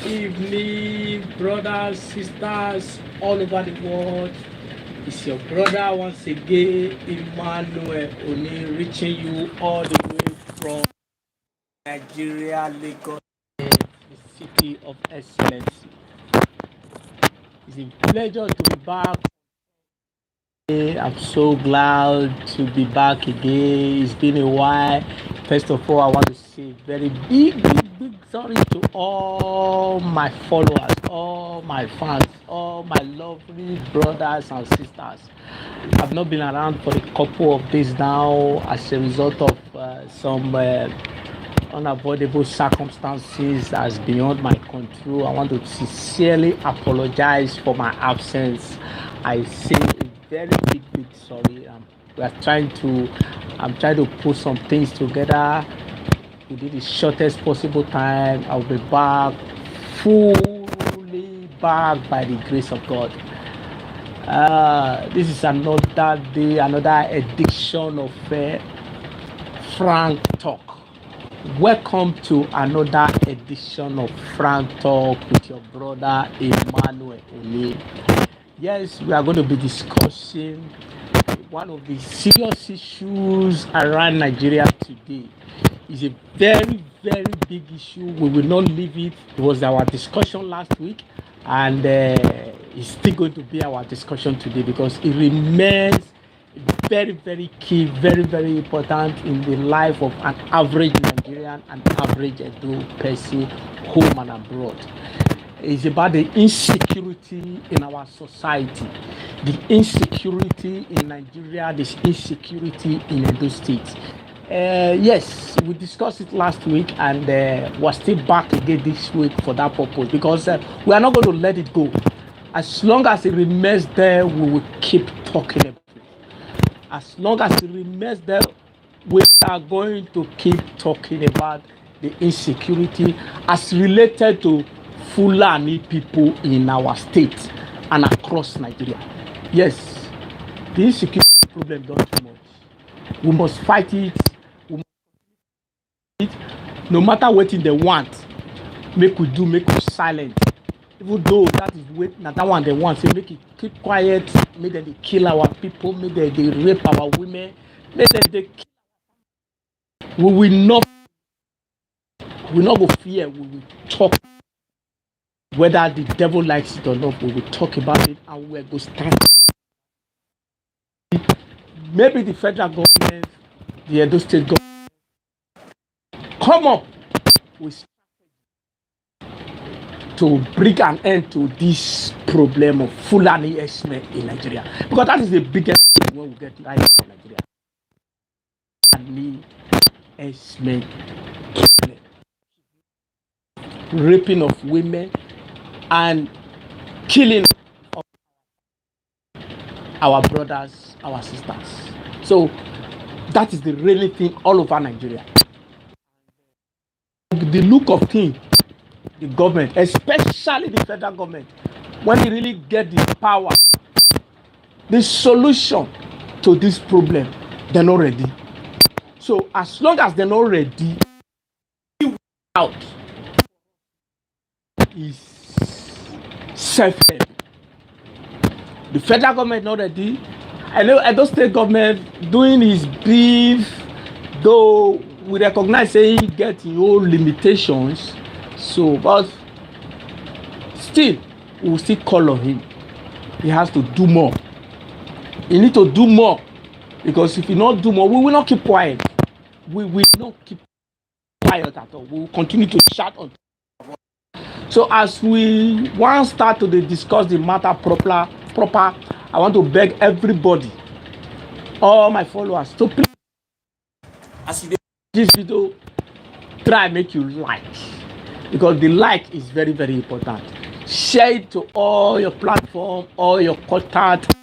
evening, brothers, sisters, all over the world. It's your brother once again, Emmanuel Oni, reaching you all the way from Nigeria, Lagos, the city of excellence. It's a pleasure to be back. I'm so glad to be back again. It's been a while. First of all, I want to say very big sorry to all my followers, all my fans, all my lovely brothers and sisters. I've not been around for a couple of days now as a result of some unavoidable circumstances that's beyond my control. I want to sincerely apologize for my absence. I say a very big sorry. We are trying to, I'm trying to put some things together within the shortest possible time. I'll be back, fully back by the grace of God. This is another day, another edition of Frank Talk. Welcome to another edition of Frank Talk with your brother Emmanuel Oni. Yes, we are going to be discussing one of the serious issues around Nigeria today. It's a very big issue. We will not leave it. It was our discussion last week, and it's still going to be our discussion today because it remains very key, very important in the life of an average Nigerian and average Edo person, home and abroad. It's about the insecurity in our society, the insecurity in Nigeria, this insecurity in Edo State. Yes, we discussed it last week, and we're still back again this week for that purpose because we are not going to let it go. As long as it remains there, we will keep talking about it. As long as it remains there, we are going to keep talking about the insecurity as related to Fulani people in our state and across Nigeria. Yes, the insecurity problem don't too much. We must fight it. We must fight it. No matter what they want, make we do, make we silent. Even though that is what that one they want, say make it keep quiet, make them they kill our people, make them they rape our women, make them they kill. We will not go fear. We will talk. Whether the devil likes it or not, we will talk about it and we will go stand. Maybe the federal government, the Edo State government, come up with to bring an end to this problem of Fulani herdsmen in Nigeria. Because that is the biggest thing when we get right in Nigeria. Fulani herdsmen raping of women and killing of our brothers, our sisters. So that is the really thing all over Nigeria. The look of things, the government, especially the federal government, when they really get the power, the solution to this problem, they're not ready. So as long as they're not ready, out is self-help. The federal government not ready. I know Edo State government doing his brief, though we recognize saying he get his own limitations. So, but still, we will still call on him. He has to do more. He need to do more because if he not do more, we will not keep quiet. We will not keep quiet at all. We will continue to shout on. So as we want to start to discuss the matter proper, I want to beg everybody, all my followers, to please, as you do this video, try make you like, because the like is very important. Share it to all your platform, all your contact,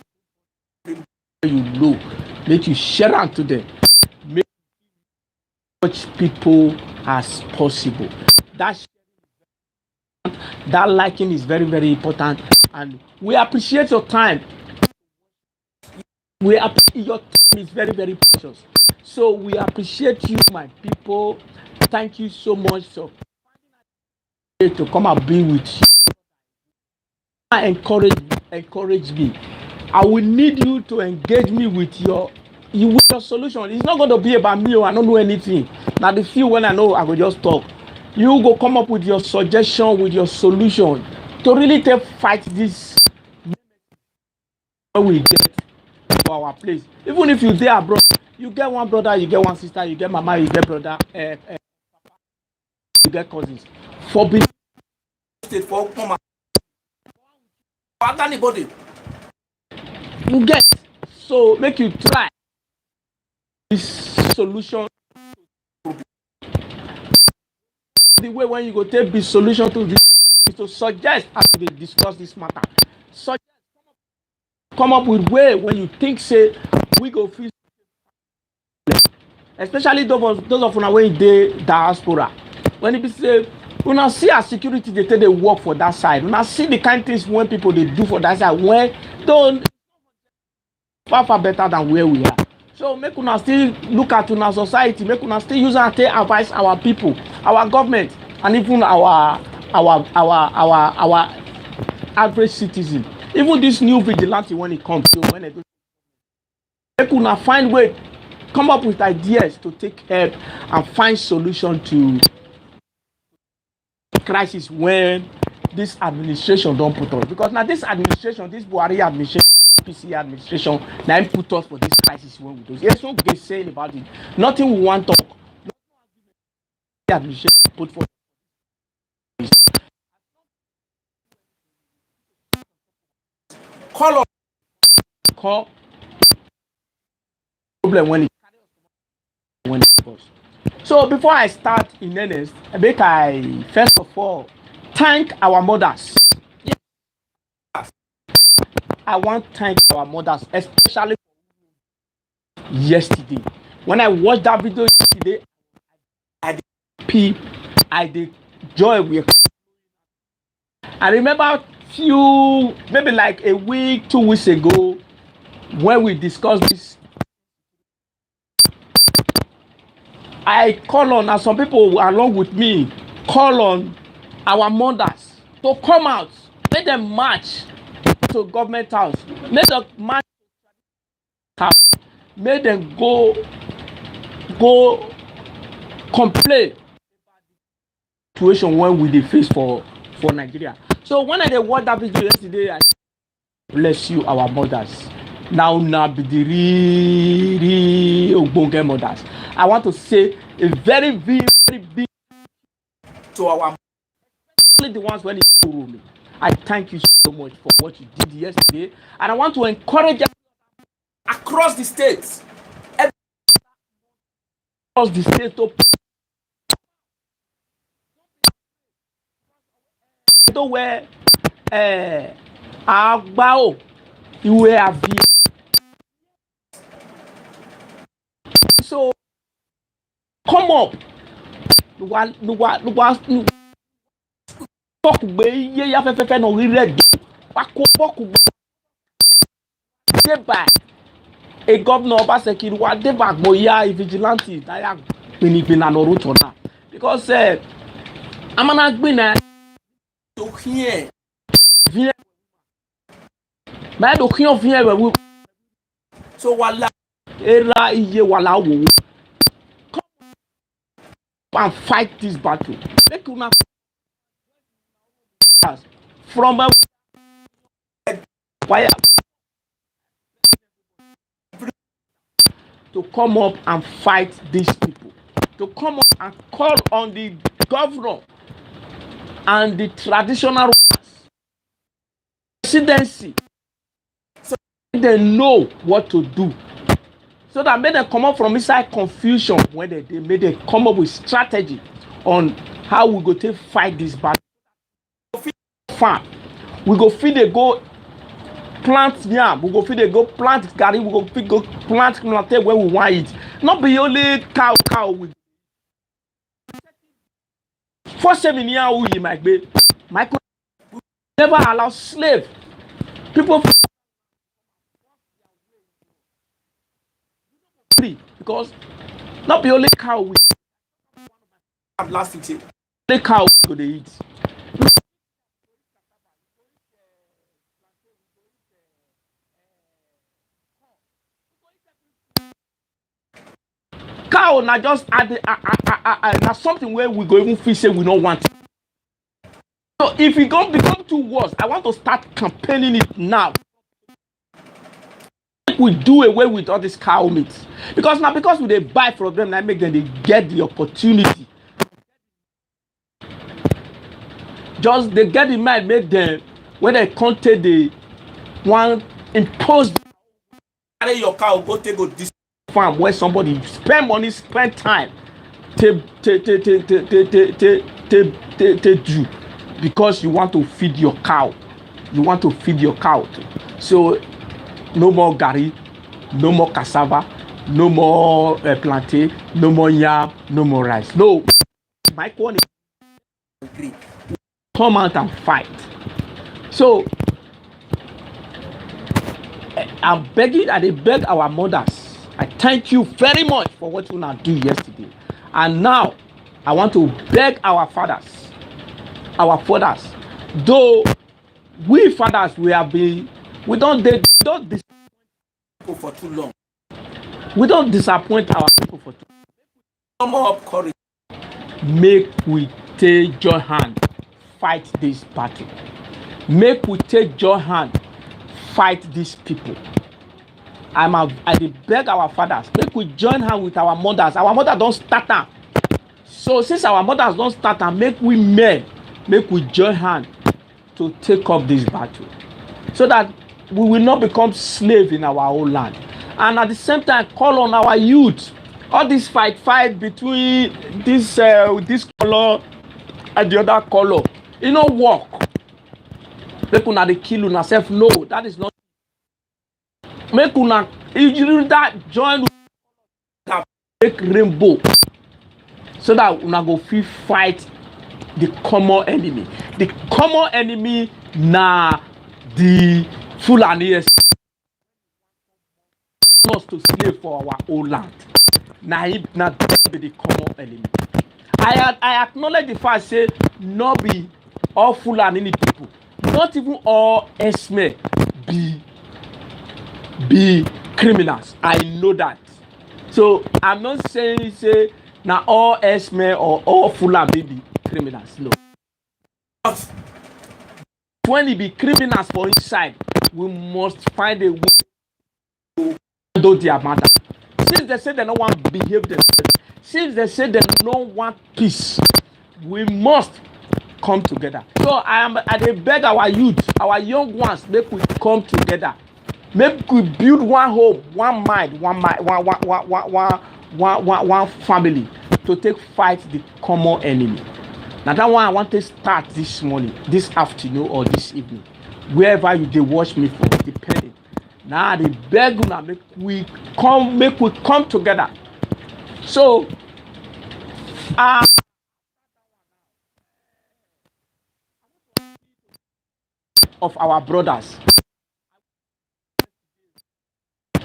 you know, make you share it to them, make as much people as possible. That liking is very important, and we appreciate your time. Your time is very precious. So we appreciate you, my people. Thank you so much. So to come and be with you. Encourage me. I will need you to engage me with your solution. It's not going to be about me. I don't know anything. Now the few when I know, I will just talk. You go come up with your suggestion, with your solution to really fight this when we get to our place. Even if you there abroad, you get one brother, you get one sister, you get mama, you get brother, you get cousins. For being state for come anybody, you get. So make you try this solution. The way when you go take the solution to this is to suggest as we discuss this matter. Suggest, come up with way when you think say we go feel, especially those of una wey dey diaspora. When it be say una see as security dey take dey work for that side, una see the kind things when people dey do for that side when don't far better than where we are. So make una still look at una society, make una still use and take advise our people, our government, and even our average citizen. Even this new vigilante when it comes to when they do, make una find way, come up with ideas to take help and find solution to crisis when this administration don't put us. Because now this administration, this Buhari administration, PC administration, now put us for this crisis when we do. There's no good saying about it. Nothing we want to talk. The administration put for call problem when it goes. So before I start in earnest, I first of all thank our mothers. Yes. I want to thank our mothers, especially yesterday. When I watched that video yesterday, I did joy with. I remember maybe like a week, 2 weeks ago, when we discussed this. I call on, and some people along with me call on our mothers to come out, let them march to government house, let them march house, make them go complain situation when we dey face for Nigeria. So when I watched that video yesterday, I bless you, our mothers. Now be the real ogbonge mothers. I want to say a very big to our, especially the ones when it to me. I thank you so much for what you did yesterday, and I want to encourage them across the states, across the state to where agbao iwe avi. So come up. Talk be ya fefe no red. By a governor Obaseki wa deba gboya vigilante that ya gbinigbi no root on that. Because amana gbina to hear ma do hear we so wala era iye wala wo come and fight this battle. Make una from fire to come up and fight these people, to come up and call on the governor and the traditional rulers, presidency, so they know what to do, so that made them come up from inside confusion when they made them come up with strategy on how we go to fight this battle. Farm, we go feed they go plant yam, we go feed they go plant garri, we go feed go plant plantain where we want it. Not be only cow with 47 years old you might be. Michael never allow slave people free, because not be only cow with last week say only cow go they eat. cow now just now something where we go even feel say we don't want it. So if it don't become too worse, I want to start campaigning it now. We do away with all this cow meat because we they buy from them, I make them they get the opportunity. Just they get the mind, make them when they can't take the one impose. Carry your cow, go take this farm where somebody spend money, spend time, to do because you want to feed your cow. You want to feed your cow. So no more gari, no more cassava, no more plantain, no more yam, no more rice. No, my one is agree. Come out and fight. So I'm begging, and they beg our mothers. I thank you very much for what you now do yesterday. And now I want to beg our fathers. Though we fathers we don't disappoint people for too long. We don't disappoint our people for too long. Come up courage. Make we take join hand, fight this battle. Make we take join hand, fight these people. I beg our fathers, make we join hand with our mothers. Our mothers don't start now. So since our mothers don't start now, make we men, make we join hand to take up this battle. So that we will not become slaves in our own land. And at the same time, call on our youth. All this fight between this color and the other color, it no work. People na dey kill una self. No, that is not. Make una if you that join that make rainbow, so that una go fit fight the common enemy. The common enemy na the Fulani us to slave for our own land. Now that be the common enemy. I acknowledge the fact say not be all Fulani people, not even all Esme be criminals. I know that. So I'm not saying say now all Esme or all Fulani be criminals. No. When it be criminals for inside, we must find a way to handle their matter. Since they say they don't want to behave themselves, since they say they don't want peace, we must come together. So I beg our youth, our young ones, make we come together. Make we build one home, one mind, one family to take fight the common enemy. Now that one I want to start this morning, this afternoon, or this evening, wherever they watch me from, depending. Now they beg una make we come together. So of our brothers,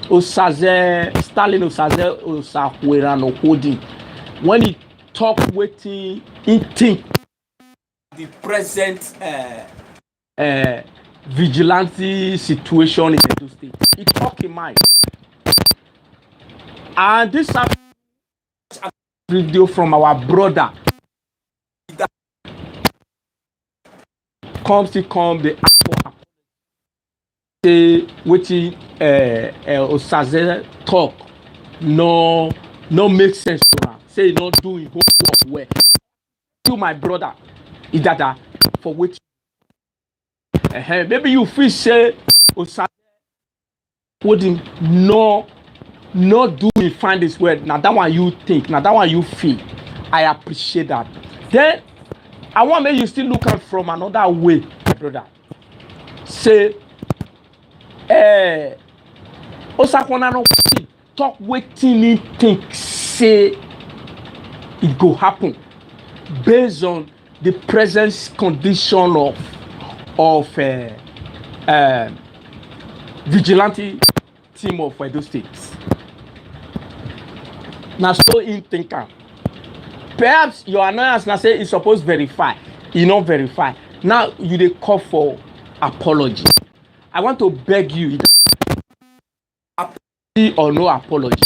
Stalin Osakwera no holding, when he talk waiting in think the present vigilante situation in the state. He talk in mind. And this video from our brother come the say waiting Osaze talk no make sense to her. Say not doing homework well. To my brother is that for which maybe you feel say Osaze wouldn't not doing find this word. Now that one you think, now that one you feel. I appreciate that. Then I want maybe you still look at from another way, brother. Say Osakwana no talk waiting he think say it go happen based on the present condition of vigilante team of Edo State. Now so in thinker. Perhaps your annoyance now say it's supposed to verify. You not verify. Now you dey call for apology. I want to beg you, apology or no apology.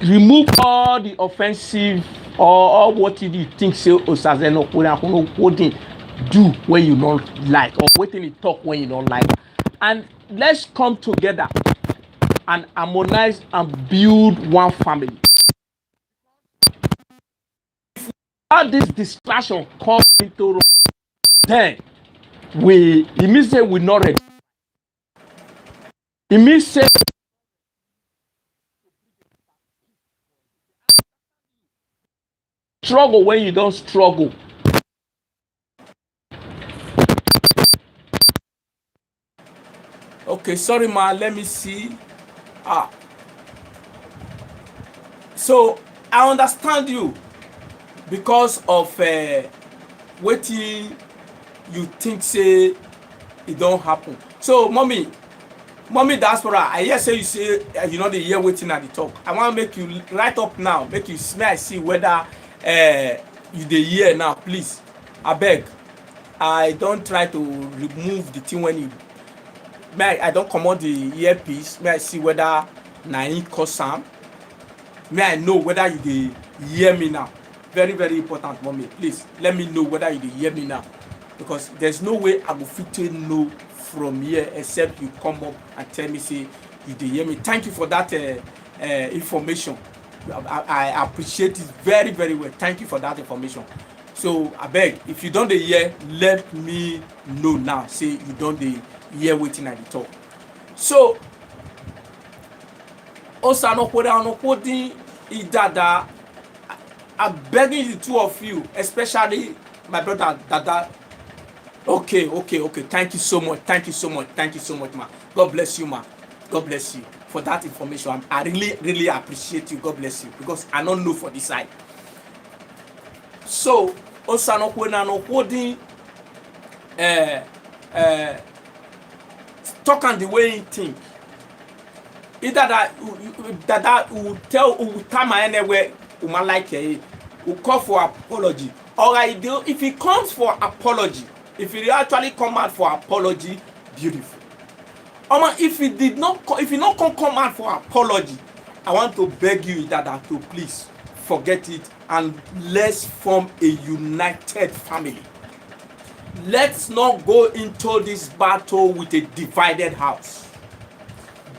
remove all the offensive or what you think say Osaze no holding do when you don't like, or wetin he talk when you don't like, and let's come together and harmonize and build one family. All this distraction comes into then it means say we not ready. It means say struggle when you don't struggle. Okay, sorry, man. Let me see. So I understand you because of wetin you think say it don't happen. So, mommy diaspora, I hear say you say you know the hear wetin at the talk. I want to make you write up now, make you smell see whether you dey hear now, please. I beg. I don't try to remove the thing when you. I don't comot the earpiece. May I see whether na him cause am. May I know whether you dey hear me now. Very, very important, mommy. Please let me know whether you dey hear me now, because there's no way I go fit to know from here except you come up and tell me say you dey hear me. Thank you for that information. I appreciate it very, very well. Thank you for that information. So I beg, if you don't dey hear, let me know now. Say you don't dey hear wetin I dey talk. So Osanokodi Idada, I'm begging the two of you, especially my brother Dada. Okay. Thank you so much, ma. God bless you, ma. God bless you for that information. I really, really appreciate you. God bless you, because I don't know for this side. So Osanokodi talk on the way he think. Either that will time anywhere like will call for apology, or if he comes for apology, if he actually come out for apology, beautiful. If he not come out for apology, I want to beg you that to please forget it and let's form a united family. Let's not go into this battle with a divided house.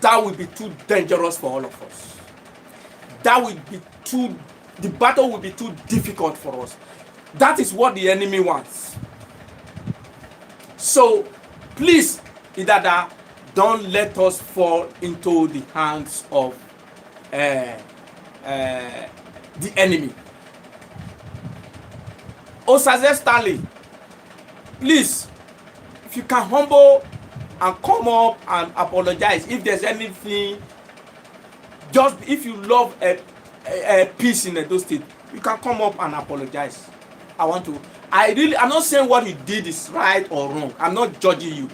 That will be too dangerous for all of us. The battle will be too difficult for us. That is what the enemy wants. So please, Idada, don't let us fall into the hands of the enemy. Osaze Stanley, please, if you can humble and come up and apologize if there's anything, just if you love a peace in Edo State, you can come up and apologize. I'm not saying what you did is right or wrong. I'm not judging you.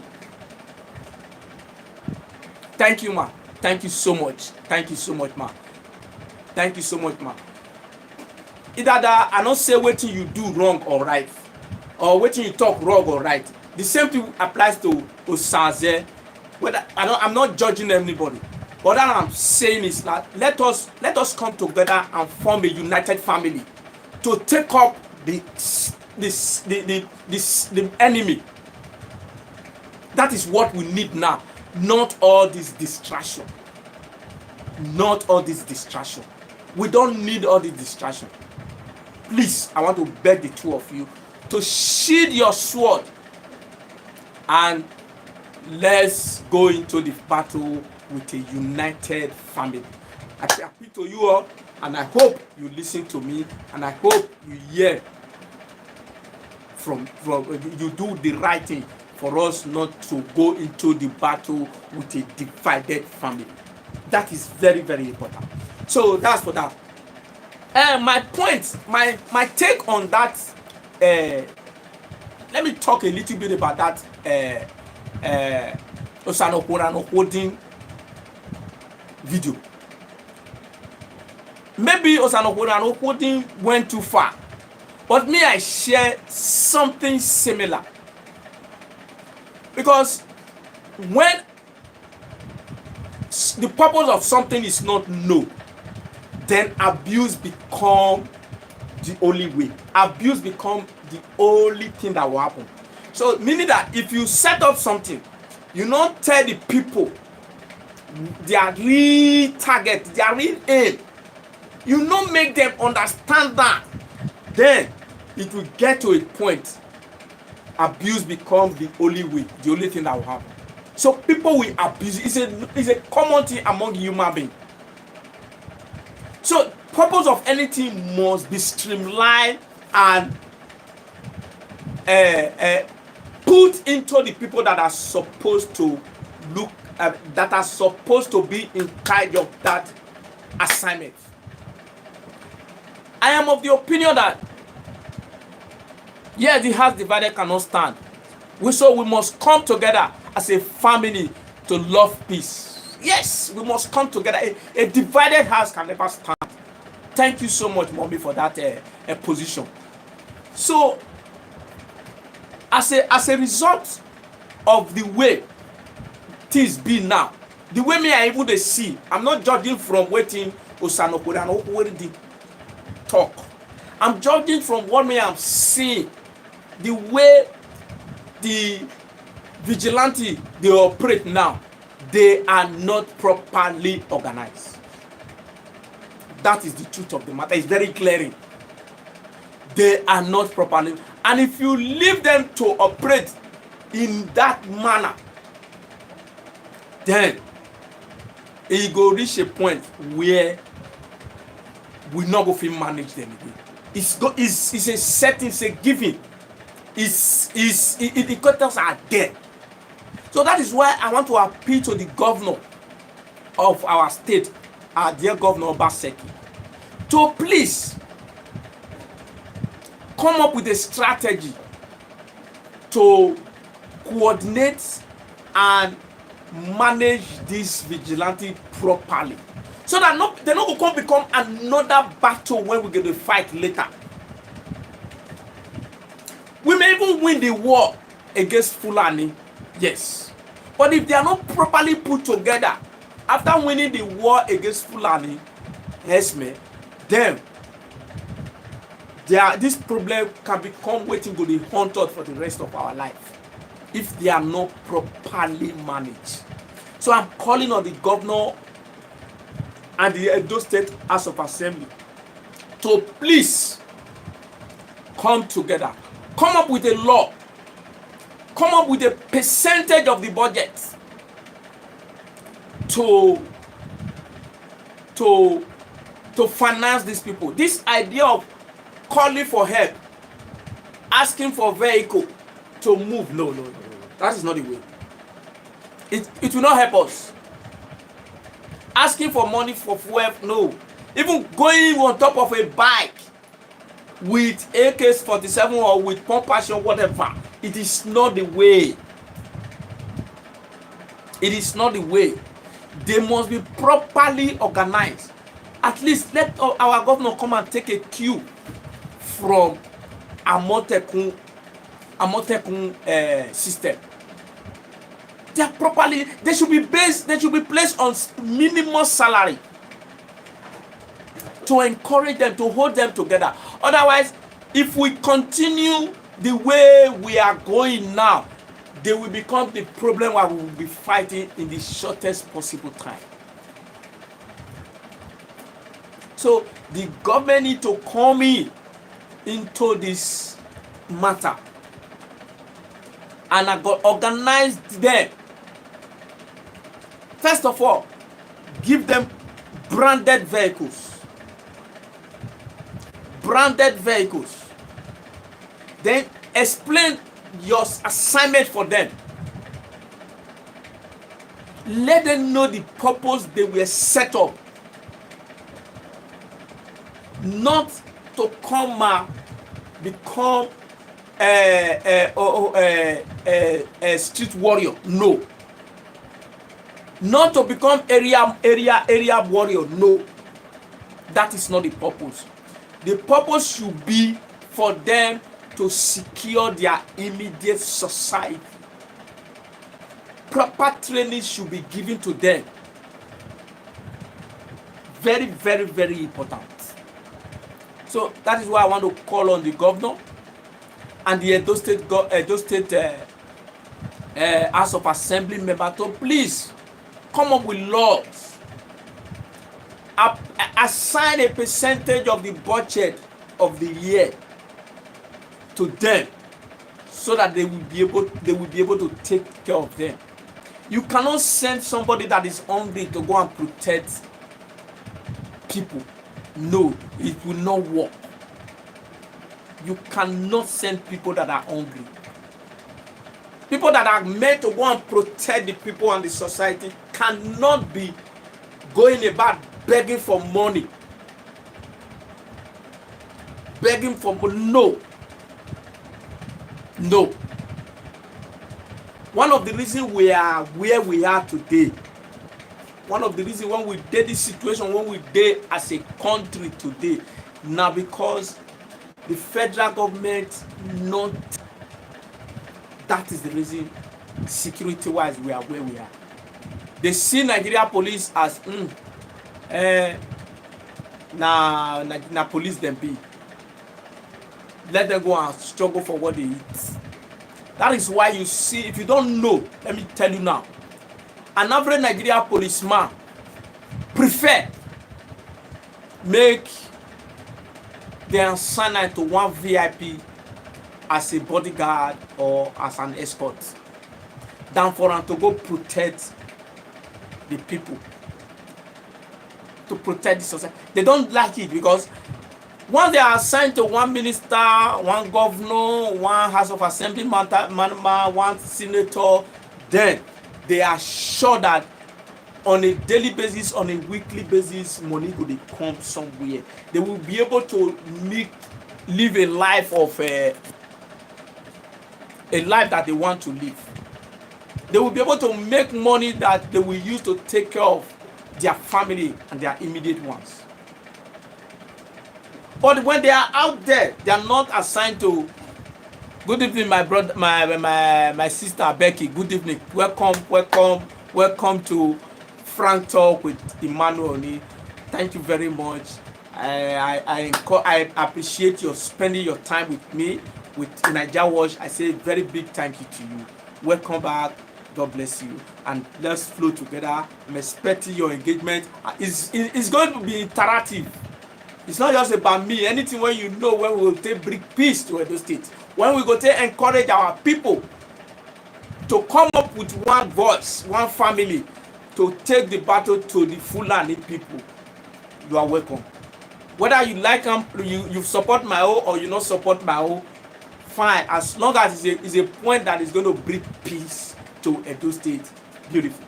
Thank you, ma. Thank you so much. Thank you so much, ma. Thank you so much, ma. Either that I not say what you do wrong or right, or what you talk wrong or right. The same thing applies to Osaze. I'm not judging anybody. What I'm saying is that let us come together and form a united family to take up the enemy. That is what we need now. Not all this distraction. Not all this distraction. We don't need all this distraction. Please, I want to beg the two of you to sheathe your sword and let's go into the battle with a united family. I appeal to you all, and I hope you listen to me, and I hope you hear from you do the right thing for us not to go into the battle with a divided family. That is very, very important. So that's for that. My point, my take on that. Let me talk a little bit about that. Osanokodi video. Maybe Osanokodi went too far, but me, I share something similar, because when the purpose of something is not known, then abuse become the only way. Abuse become the only thing that will happen. So meaning that if you set up something, you don't tell the people their real target, their real aim, you don't make them understand that, then it will get to a point abuse becomes the only way, the only thing that will happen. So people will abuse. It's a common thing among human beings. So purpose of anything must be streamlined and put into the people that are supposed to look that are supposed to be in charge of that assignment. I am of the opinion that yes, the house divided cannot stand. So we must come together as a family to love peace. Yes, we must come together. A divided house can never stand. Thank you so much, Mommy, for that position. So, as a result of the way things be now, the way me I able to see, I'm not judging from waiting Osanokore and Okweri talk. I'm judging from what me I'm seeing, the way the vigilante they operate now. They are not properly organized. That is the truth of the matter. It's very glaring. They are not properly. And if you leave them to operate in that manner, then it go reach a point where we not go fit manage them again. It's a setting, it's a giving. The context are there. So that is why I want to appeal to the governor of our state, our dear Governor Obaseki, to please come up with a strategy to coordinate and manage this vigilante properly, so that they not go become another battle when we get to fight later. We may even win the war against Fulani, yes. But if they are not properly put together after winning the war against Fulani, then this problem can become waiting to be haunted for the rest of our life if they are not properly managed. So I'm calling on the governor and the Edo State House of Assembly to please come together, come up with a law, come up with a percentage of the budget to finance these people. This idea of calling for help, asking for vehicle to move, no. That is not the way. It will not help us. Asking for money for fuel, no. Even going on top of a bike with AK-47 or with pump action, whatever, it is not the way. It is not the way. They must be properly organized. At least let our governor come and take a cue from Amotekun system. They are properly. They should be placed on minimum salary to encourage them, to hold them together. Otherwise, if we continue the way we are going now, they will become the problem where we will be fighting in the shortest possible time. So the government need to come into this matter and organize them. First of all, give them branded vehicles. Then explain your assignment for them. Let them know the purpose they were set up. Not to come and become a street warrior. No. Not to become area warrior. No. That is not the purpose. The purpose should be for them to secure their immediate society. Proper training should be given to them. very, very, very important. So that is why I want to call on the governor and the Edo State House of Assembly member to please come up with laws, assign a percentage of the budget of the year to them, so that they will be able to take care of them. You cannot send somebody that is hungry to go and protect people. No, it will not work. You cannot send people that are hungry. People that are meant to go and protect the people and the society cannot be going about begging for money. Begging for money. No. No. One of the reasons we are where we are today, one of the reasons when we did this situation, when we did as a country today, now because the federal government not, that is the reason security wise we are where we are. They see Nigeria police as na police them be. Let them go and struggle for what they eat. That is why you see, if you don't know, let me tell you now, an average Nigeria policeman prefer make their assign to one VIP as a bodyguard or as an escort than for them to go protect the people, to protect the society. They don't like it because once they are assigned to one minister, one governor, one House of Assembly member, one senator, then they are sure that on a daily basis, on a weekly basis, money will come somewhere. They will be able to live a life of a life that they want to live. They will be able to make money that they will use to take care of their family and their immediate ones. But when they are out there, they are not assigned to. Good evening, my brother, my sister Becky. Good evening. Welcome to Frank Talk with Emmanuel. Thank you very much. I appreciate your spending your time with me with NIGERIAN Watch. I say a very big thank you to you. Welcome back. God bless you, and let's flow together. I'm expecting your engagement. It's going to be interactive. It's not just about me. Anything when you know when we will take bring peace to Edo State, when we go to encourage our people to come up with one voice, one family, to take the battle to the Fulani people, you are welcome. Whether you like them, you support my own or you not support my own, fine. As long as it's a point that is going to bring peace to Edo State, beautiful.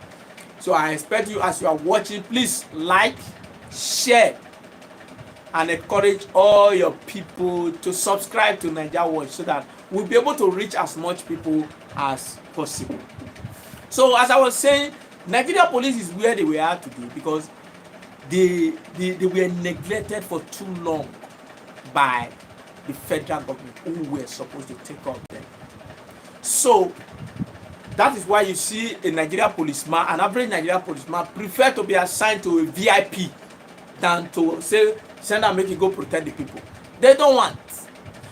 So I expect you, as you are watching, please like, share, and encourage all your people to subscribe to NIGERIAN Watch so that we'll be able to reach as much people as possible. So as I was saying, Nigeria police is where they were today because they were neglected for too long by the federal government who were supposed to take care of them. So that is why you see a Nigerian policeman, an average Nigerian policeman, prefer to be assigned to a VIP than to say send and make you go protect the people. They don't want.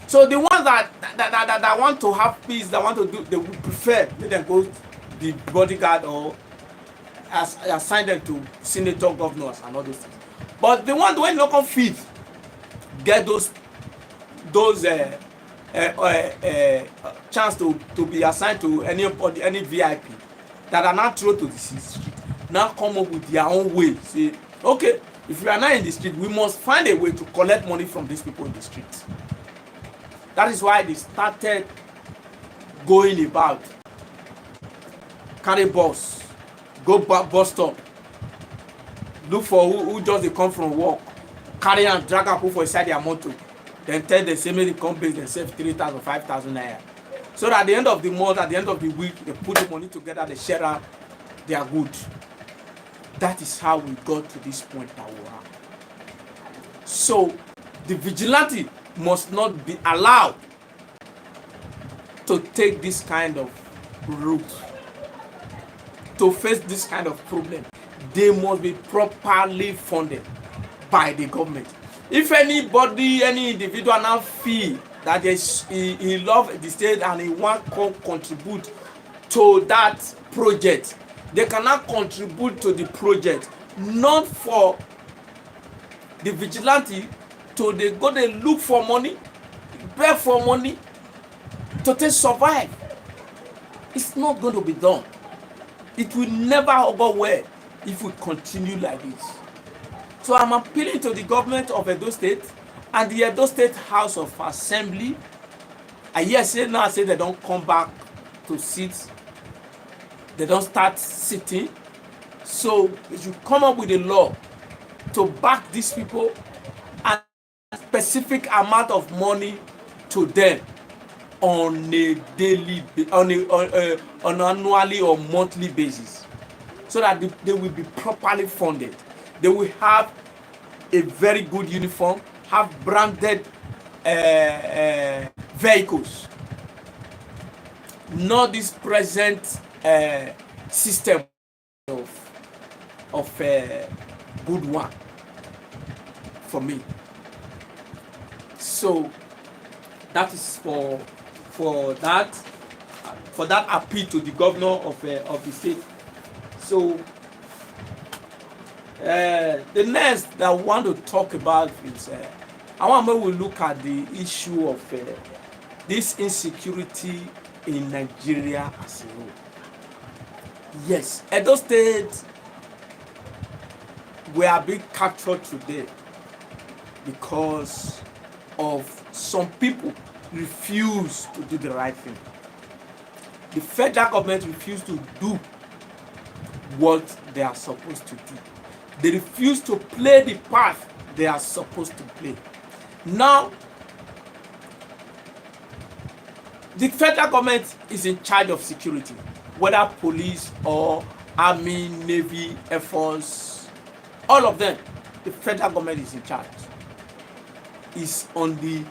So the ones that want to have peace, that want to do, they would prefer let them go the bodyguard or assign them to senator, governors, and all those things. But the one when local feed get those chance to be assigned to any VIP that are not thrown to the street, now come up with their own way. Say, okay, if we are not in the street, we must find a way to collect money from these people in the street. That is why they started going about, carry bus, go bus stop, look for who just they come from work, carry and drag and put for inside their motor, then tell them say make they come base themselves 3,000, 5,000 naira. So that at the end of the month, at the end of the week, they put the money together, they share out their good. That is how we got to this point that we are. So the vigilante must not be allowed to take this kind of route, to face this kind of problem. They must be properly funded. by the government. If anybody, any individual now feel that he love the state and he want to contribute to that project, they cannot contribute to the project, not for the vigilante to they go they look for money, beg for money to take survive. It's not going to be done. It will never go well if we continue like this. So I'm appealing to the government of Edo State and the Edo State House of Assembly. I hear say now say they don't come back to sit. They don't start sitting. So they should come up with a law to back these people and specific amount of money to them on a daily, on annually or monthly basis, so that they will be properly funded. They will have a very good uniform, have branded vehicles, not this present system of good one for me. So that is for that appeal to the governor of the state. So the next that I want to talk about is I want to look at the issue of this insecurity in Nigeria as a whole. Yes, Edo State, we are being captured today because of some people refuse to do the right thing. The federal government refused to do what they are supposed to do. They refuse to play the path they are supposed to play. Now, the federal government is in charge of security, whether police or army, navy, air force, all of them. The federal government is in charge. Is on the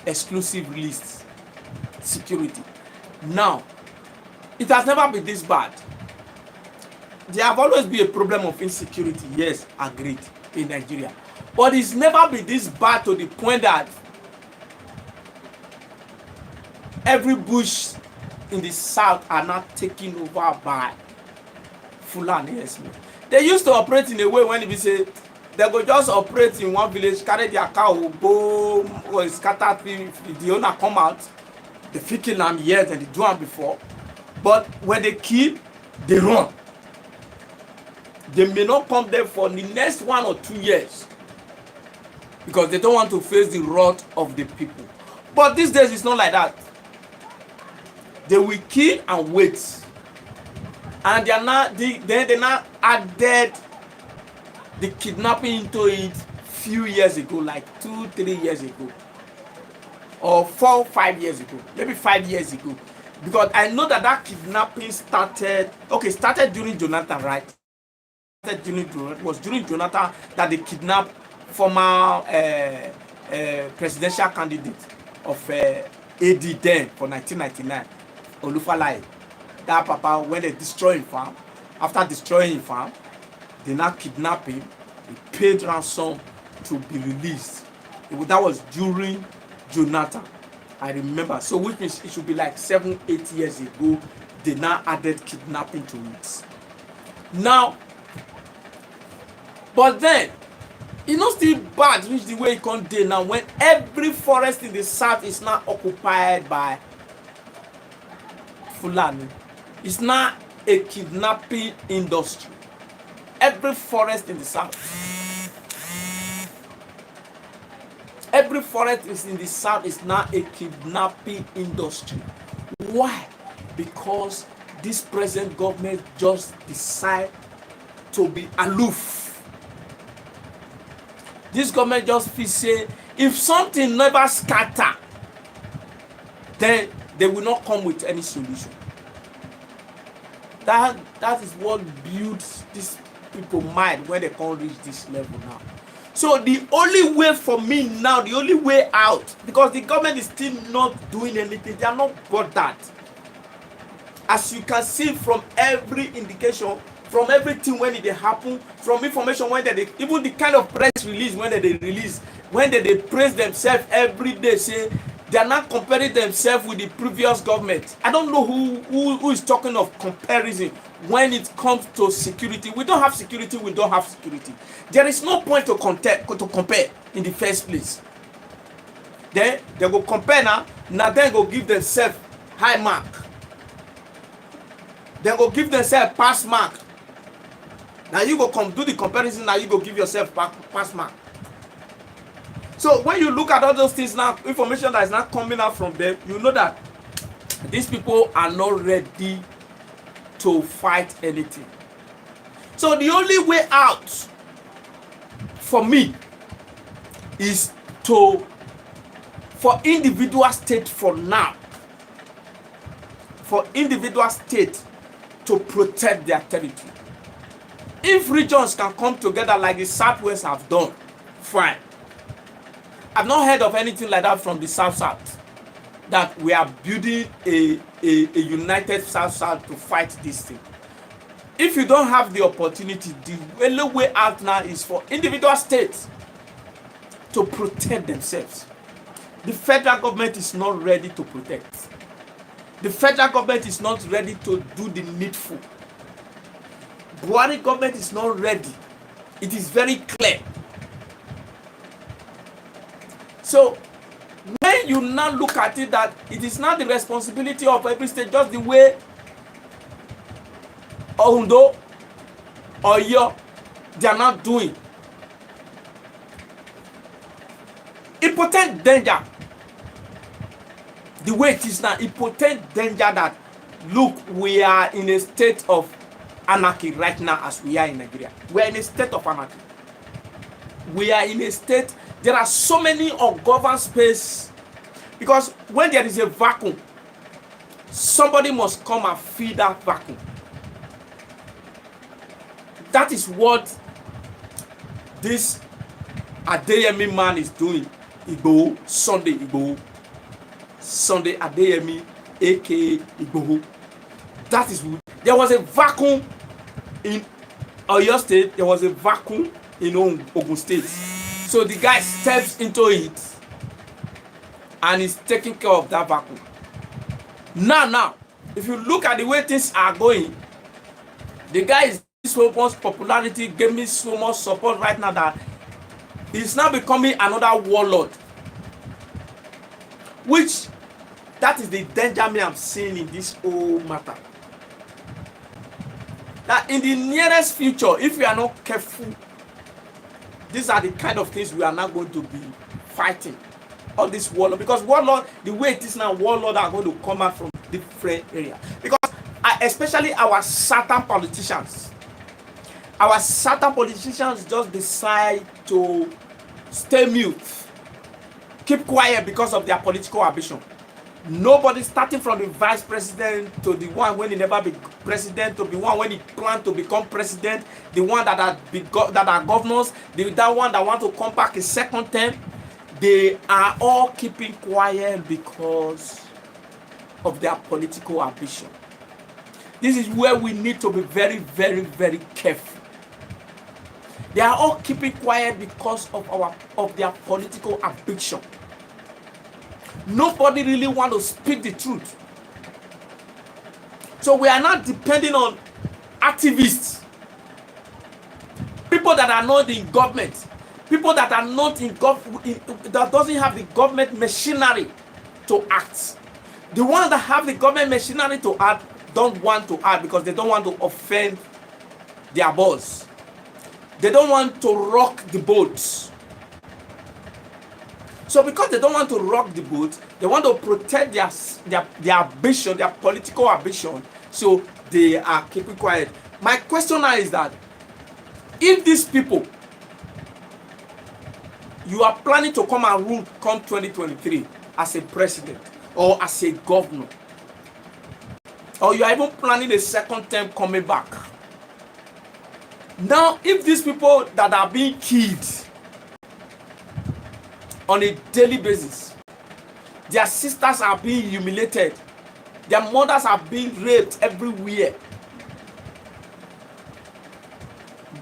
exclusive list security. Now, it has never been this bad. There have always been a problem of insecurity, yes, agreed, in Nigeria. But it's never been this bad to the point that every bush in the south are not taken over by Fulani herdsmen. They used to operate in a way when we say they go just operate in one village, carry their cow, go or scatter, the owner come out, they fit kill them years and they do them before. But when they kill, they run. They may not come there for the next 1 or 2 years because they don't want to face the wrath of the people. But these days it's not like that. They will kill and wait. And they are not they now added the kidnapping into it few years ago, like 2-3 years ago, or 4-5 years ago, maybe 5 years ago. Because I know that kidnapping started during Jonathan, right? It was during Jonathan that they kidnapped former presidential candidate of AD then for 1999, Olufalaye. That papa, when they destroy his farm, after destroying his farm, they now kidnap him, they paid ransom to be released. That was during Jonathan, I remember. So which means it should be like 7-8 years ago, they now added kidnapping to it. Now, but then, it's not still bad, which the way it can't do now, when every forest in the south is now occupied by Fulani. It's not a kidnapping industry. Every forest in the south. Every forest is in the south is now a kidnapping industry. Why? Because this present government just decide to be aloof. This government just feel say if something never scatter, then they will not come with any solution. That is what builds this people mind when they can't reach this level now. So the only way for me now, the only way out, because the government is still not doing anything, they are not bothered. As you can see from every indication from everything when it happen, from information when they even the kind of press release when they release, when they praise themselves every day, say they are not comparing themselves with the previous government. I don't know who is talking of comparison when it comes to security. We don't have security. We don't have security. There is no point to compare in the first place. Then they go compare now. Now then go give themselves high mark. They go give themselves pass mark. Now you go come do the comparison. Now you go give yourself pass mark. So when you look at all those things now, information that is not coming out from them, you know that these people are not ready to fight anything. So the only way out for me is for individual state for now, for individual state to protect their territory. If regions can come together like the Southwest have done, fine. I've not heard of anything like that from the South, that we are building a united South to fight this thing. If you don't have the opportunity, the only way out now is for individual states to protect themselves. The federal government is not ready to protect. The federal government is not ready to do the needful. Buhari government is not ready. It is very clear. So when you now look at it, that it is not the responsibility of every state, just the way Ondo or Oyo, they are not doing. Important danger. The way it is now, important danger that, look, we are in a state of anarchy right now as we are in Nigeria. We are in a state of anarchy. We are in a state, there are so many ungoverned space, because when there is a vacuum, somebody must come and fill that vacuum. That is what this Adeyemi man is doing. Igboho, Sunday Igboho. Sunday Adeyemi, aka Igboho. That is, there was a vacuum in Oyo State, there was a vacuum in Ogun State. So the guy steps into it and is taking care of that vacuum. Now, if you look at the way things are going, the guy is so much popularity, gave me so much support right now that he's now becoming another warlord. Which, that is the danger me I'm seeing in this whole matter. That in the nearest future, if we are not careful, these are the kind of things we are not going to be fighting. All this warlord, because warlord, the way it is now, warlord are going to come out from different areas. Because especially our certain politicians just decide to stay mute, keep quiet because of their political ambition. Nobody, starting from the vice president to the one when he never be president, to the one when he plan to become president, the one that are governors, that one that want to come back a second term, they are all keeping quiet because of their political ambition. This is where we need to be very, very, very careful. They are all keeping quiet because of their political ambition. Nobody really want to speak the truth. So we are not depending on activists, people that are not in government, people that are not in that doesn't have the government machinery to act. The ones that have the government machinery to act don't want to act because they don't want to offend their boss. They don't want to rock the boat. So because they don't want to rock the boat, they want to protect their ambition, their political ambition. So they are keeping quiet. My question now is that if these people, you are planning to come and rule come 2023 as a president or as a governor, or you are even planning a second term coming back. Now, if these people that are being killed on a daily basis, their sisters are being humiliated, their mothers are being raped everywhere,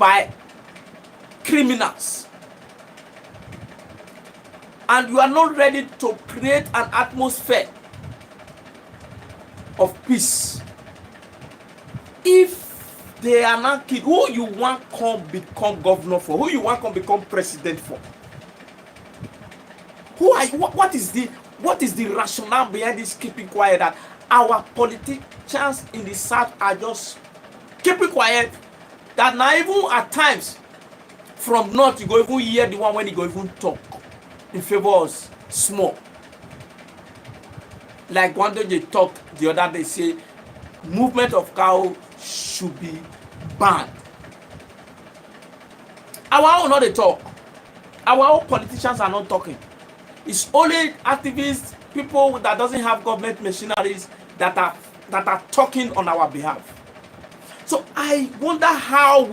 by criminals, and you are not ready to create an atmosphere of peace, if they are not kid, who you want come become governor for, who you want come become president for, who are you? What is the rationale behind this keeping quiet, that our politicians in the south are just keeping quiet, that now even at times from north you go even hear the one when he go even talk in favor of small, like one day they talked the other day, say movement of cow should be banned. Our own not they talk, our own politicians are not talking. It's only activists, people that doesn't have government machineries that are talking on our behalf. So I wonder how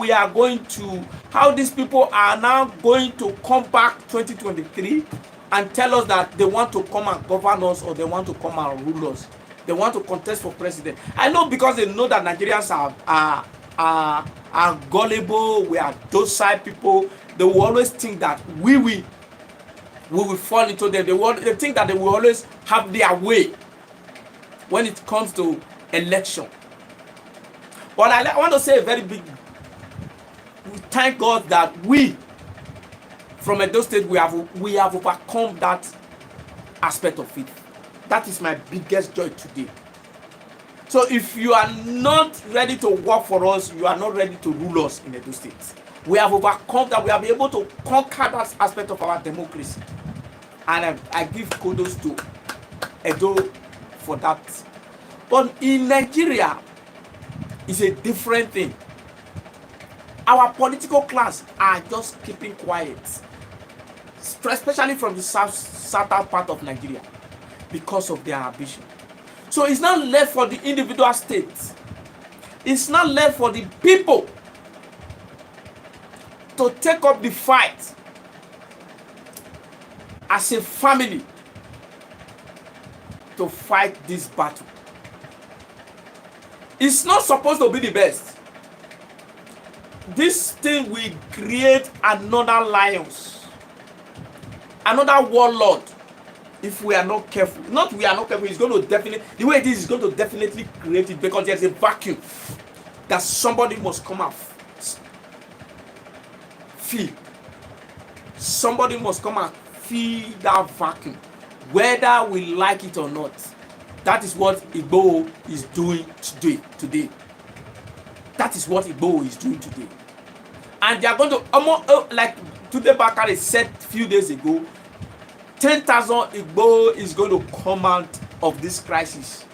these people are now going to come back 2023 and tell us that they want to come and govern us, or they want to come and rule us. They want to contest for president. I know, because they know that Nigerians are gullible, we are docile people. They will always think that we will fall into them. They think that they will always have their way when it comes to election. But I want to say a very big, we thank God that we from Edo State, we have overcome that aspect of it. That is my biggest joy today. So if you are not ready to work for us, you are not ready to rule us in Edo State. We have overcome that. We have been able to conquer that aspect of our democracy. And I give kudos to Edo for that. But in Nigeria, it's a different thing. Our political class are just keeping quiet, especially from the southern part of Nigeria, because of their ambition. So it's not left for the individual states. It's not left for the people to take up the fight as a family to fight this battle. It's not supposed to be the best. This thing will create another lions, another warlord, if we are not careful. Not we are not careful, it's going to definitely, the way it is going to definitely create it, because there's a vacuum that somebody must come out fill. Somebody must come and fill that vacuum, whether we like it or not. That is what Igbo is doing today. That is what Igbo is doing today. And they are going to, like today Bakari said a few days ago, 10,000 Igbo is going to come out of this crisis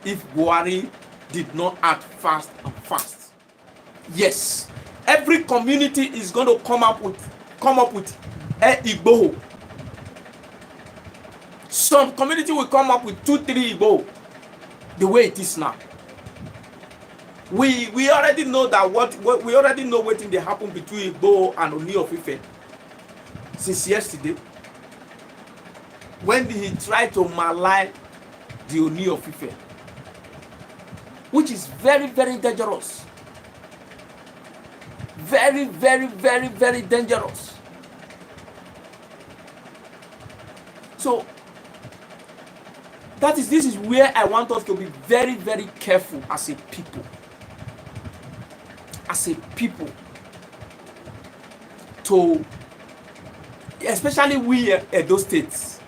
if Buhari did not act fast and fast. Yes, every community is going to come up with Igbo. Some community will come up with 2-3 Igbo, the way it is now. We already know that we already know what they happen between Igbo and Oni of Ife since yesterday, when he tried to malign the Oni of Ife, which is very, very dangerous. Very, very, very, very dangerous. So this is where I want us to be very, very careful as a people. As a people, to, especially we Edo States,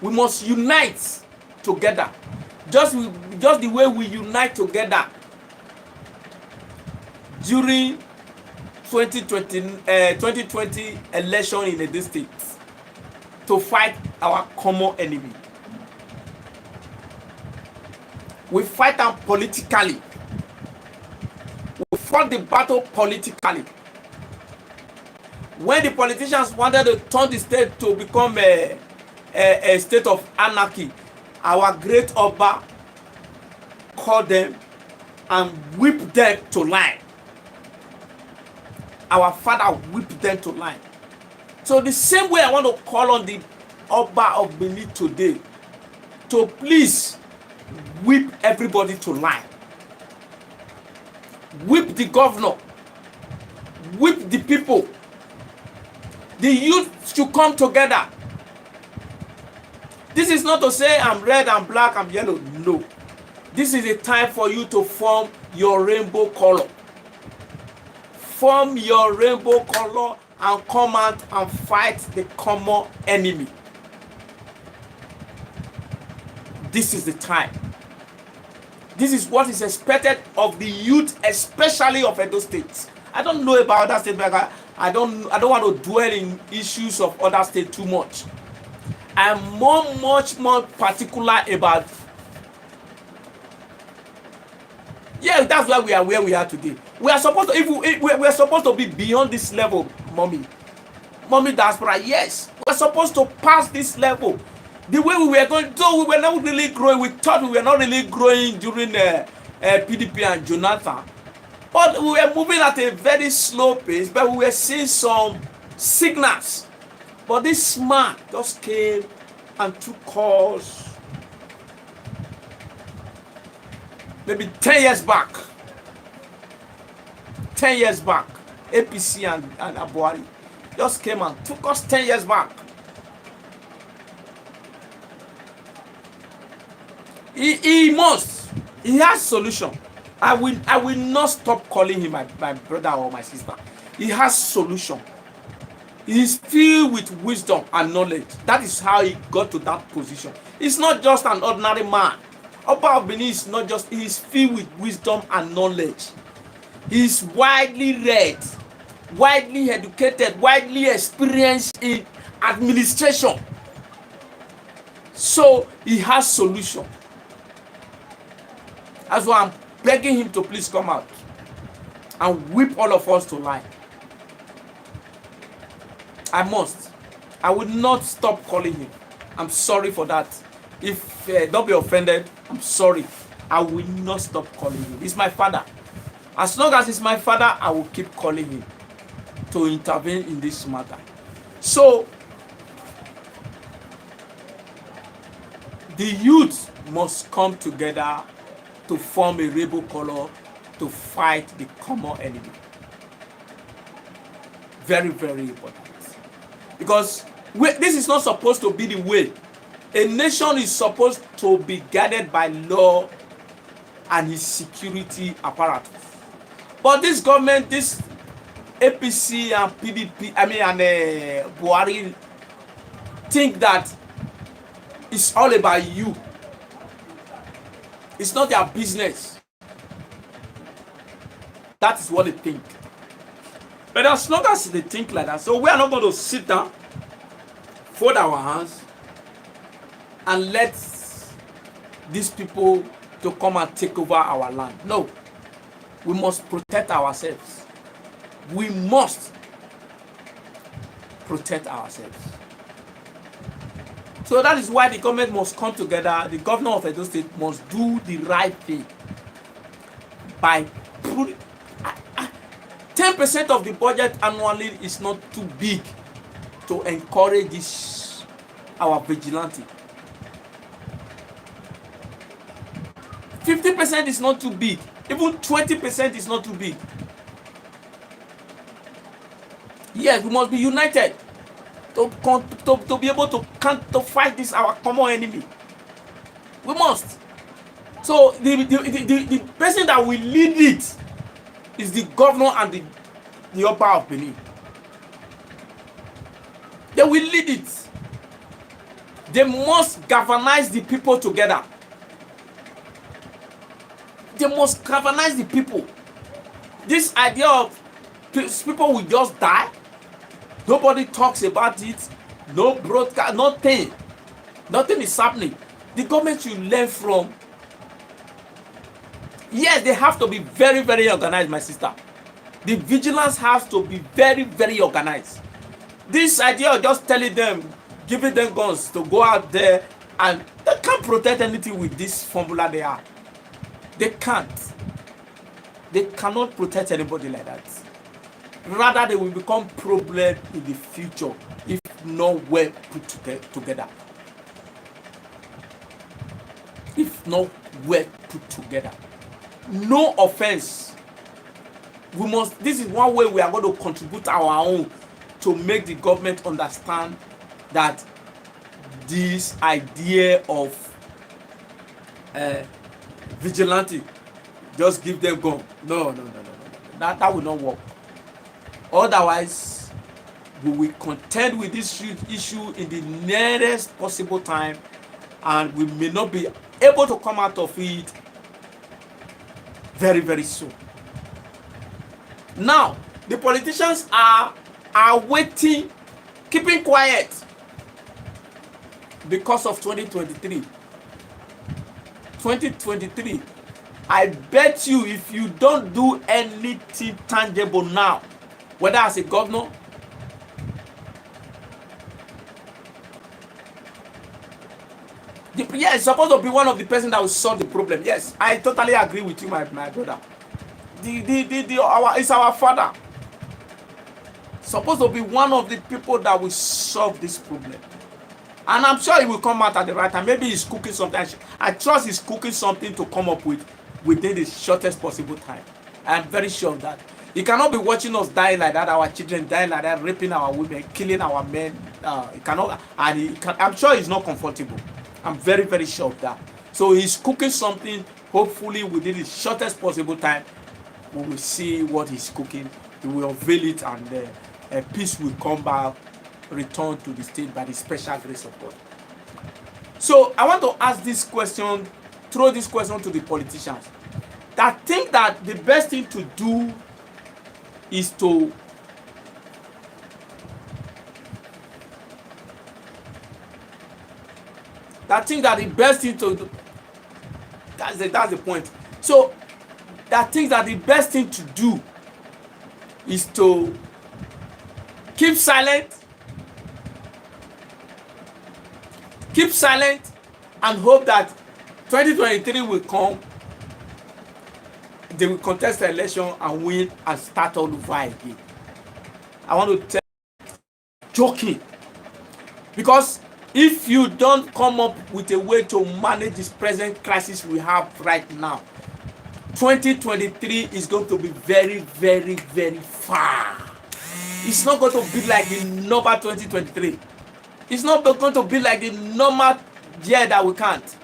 we must unite together, just the way we unite together during 2020 election in Edo State to fight our common enemy. We fight them politically. We fought the battle politically. When the politicians wanted to turn the state to become a state of anarchy, our great Oba called them and whipped them to line. Our father whipped them to line. So the same way I want to call on the Oba of Benin today to please whip everybody to line. whip the governor, whip the people. The youth should come together. This is not to say I'm red, I'm black, I'm yellow. No. This is a time for you to form your rainbow color. Form your rainbow color and come out and fight the common enemy. This is the time. This is what is expected of the youth, especially of Edo State. I don't know about other states, but I don't want to dwell in issues of other states too much. I'm much more particular about. Yeah, that's why we are where we are today. We are supposed to, we are supposed to be beyond this level, mommy diaspora. Yes, we are supposed to pass this level. The way we were going, though we were not really growing, we thought we were not really growing during PDP and Jonathan. But we were moving at a very slow pace, but we were seeing some signals. But this man just came and took us maybe 10 years back. 10 years back. APC and Abuari just came and took us 10 years back. He has solution. I will not stop calling him my brother or my sister. He has solution. He is filled with wisdom and knowledge. That is how he got to that position. He's not just an ordinary man. Oba Obini is not just, he is filled with wisdom and knowledge. He is widely read, widely educated, widely experienced in administration. So he has solution. That's why I'm begging him to please come out and whip all of us to line. I must. I will not stop calling him. I'm sorry for that. If don't be offended, I'm sorry. I will not stop calling him. He's my father. As long as he's my father, I will keep calling him to intervene in this matter. So, the youth must come together to form a rainbow color to fight the common enemy. Very, very important. Because this is not supposed to be the way. A nation is supposed to be guided by law and its security apparatus. But this government, this APC and PDP, and Buhari think that it's all about you. It's not their business. That is what they think. But as long as they think like that, so we are not going to sit down, fold our hands, and let these people to come and take over our land. No. We must protect ourselves. We must protect ourselves. So that is why the government must come together. The governor of Edo State must do the right thing by 10% of the budget annually is not too big to encourage this our vigilante. 50% is not too big. Even 20% is not too big. Yes, we must be united to be able to fight this our common enemy. We must. So the person that will lead it is the governor and the Oba of Benin. They will lead it. They must galvanize the people together. They must galvanize the people. This idea of people will just die. Nobody talks about it. No broadcast, nothing. Nothing is happening. The government should learn from. Yes, they have to be very, very organized, my sister. The vigilance has to be very, very organized. This idea of just telling them, giving them guns to go out there, and they can't protect anything with this formula they are. They can't. They cannot protect anybody like that. Rather, they will become problem in the future if not well put together. If not well put together. No offense We must, this is one way we are going to contribute our own to make the government understand that this idea of vigilante, just give them gun. No. That will not work. Otherwise, we will contend with this issue in the nearest possible time, and we may not be able to come out of it very, very soon. Now, the politicians are waiting, keeping quiet because of 2023. 2023, I bet you if you don't do anything tangible now, whether as a governor, it's supposed to be one of the person that will solve the problem. Yes, I totally agree with you, my brother. It's our father. Supposed to be one of the people that will solve this problem. And I'm sure he will come out at the right time. Maybe he's cooking something. I trust he's cooking something to come up with within the shortest possible time. I am very sure of that. He cannot be watching us die like that, our children die like that, raping our women, killing our men. He cannot, and I'm sure he's not comfortable. I'm very, very sure of that. So he's cooking something, hopefully within the shortest possible time. We will see what he's cooking. He will unveil it, and peace will come back, return to the state by the special grace of God. So I want to ask this question, throw this question to the politicians that think that the best thing to do is to the best thing to do, that's the point. So that thinks that the best thing to do is to keep silent and hope that 2023 will come, they will contest the election and win and start all over again. I want to tell you, joking, because if you don't come up with a way to manage this present crisis we have right now, 2023 is going to be very, very, very far. It's not going to be like the normal 2023. It's not going to be like the normal year that we can't.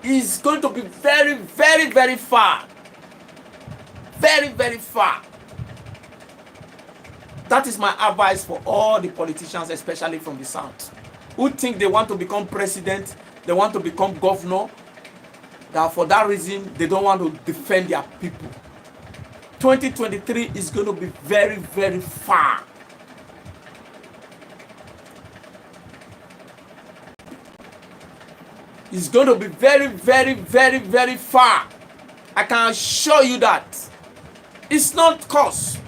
It's going to be very, very, very far. Very, very far. That is my advice for all the politicians, especially from the South, who think they want to become president, they want to become governor, that for that reason they don't want to defend their people. 2023 is going to be very, very far. It's going to be very, very, very, very far. I can assure you that. It's not cause.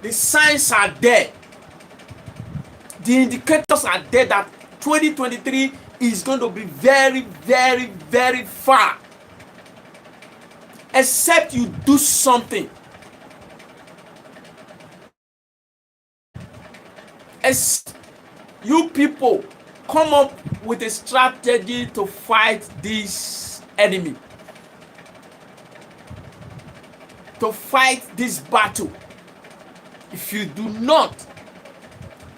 The signs are there. The indicators are there that 2023 is going to be very, very, very far. Except you do something. As you people come up with a strategy to fight this enemy, to fight this battle. If you do not,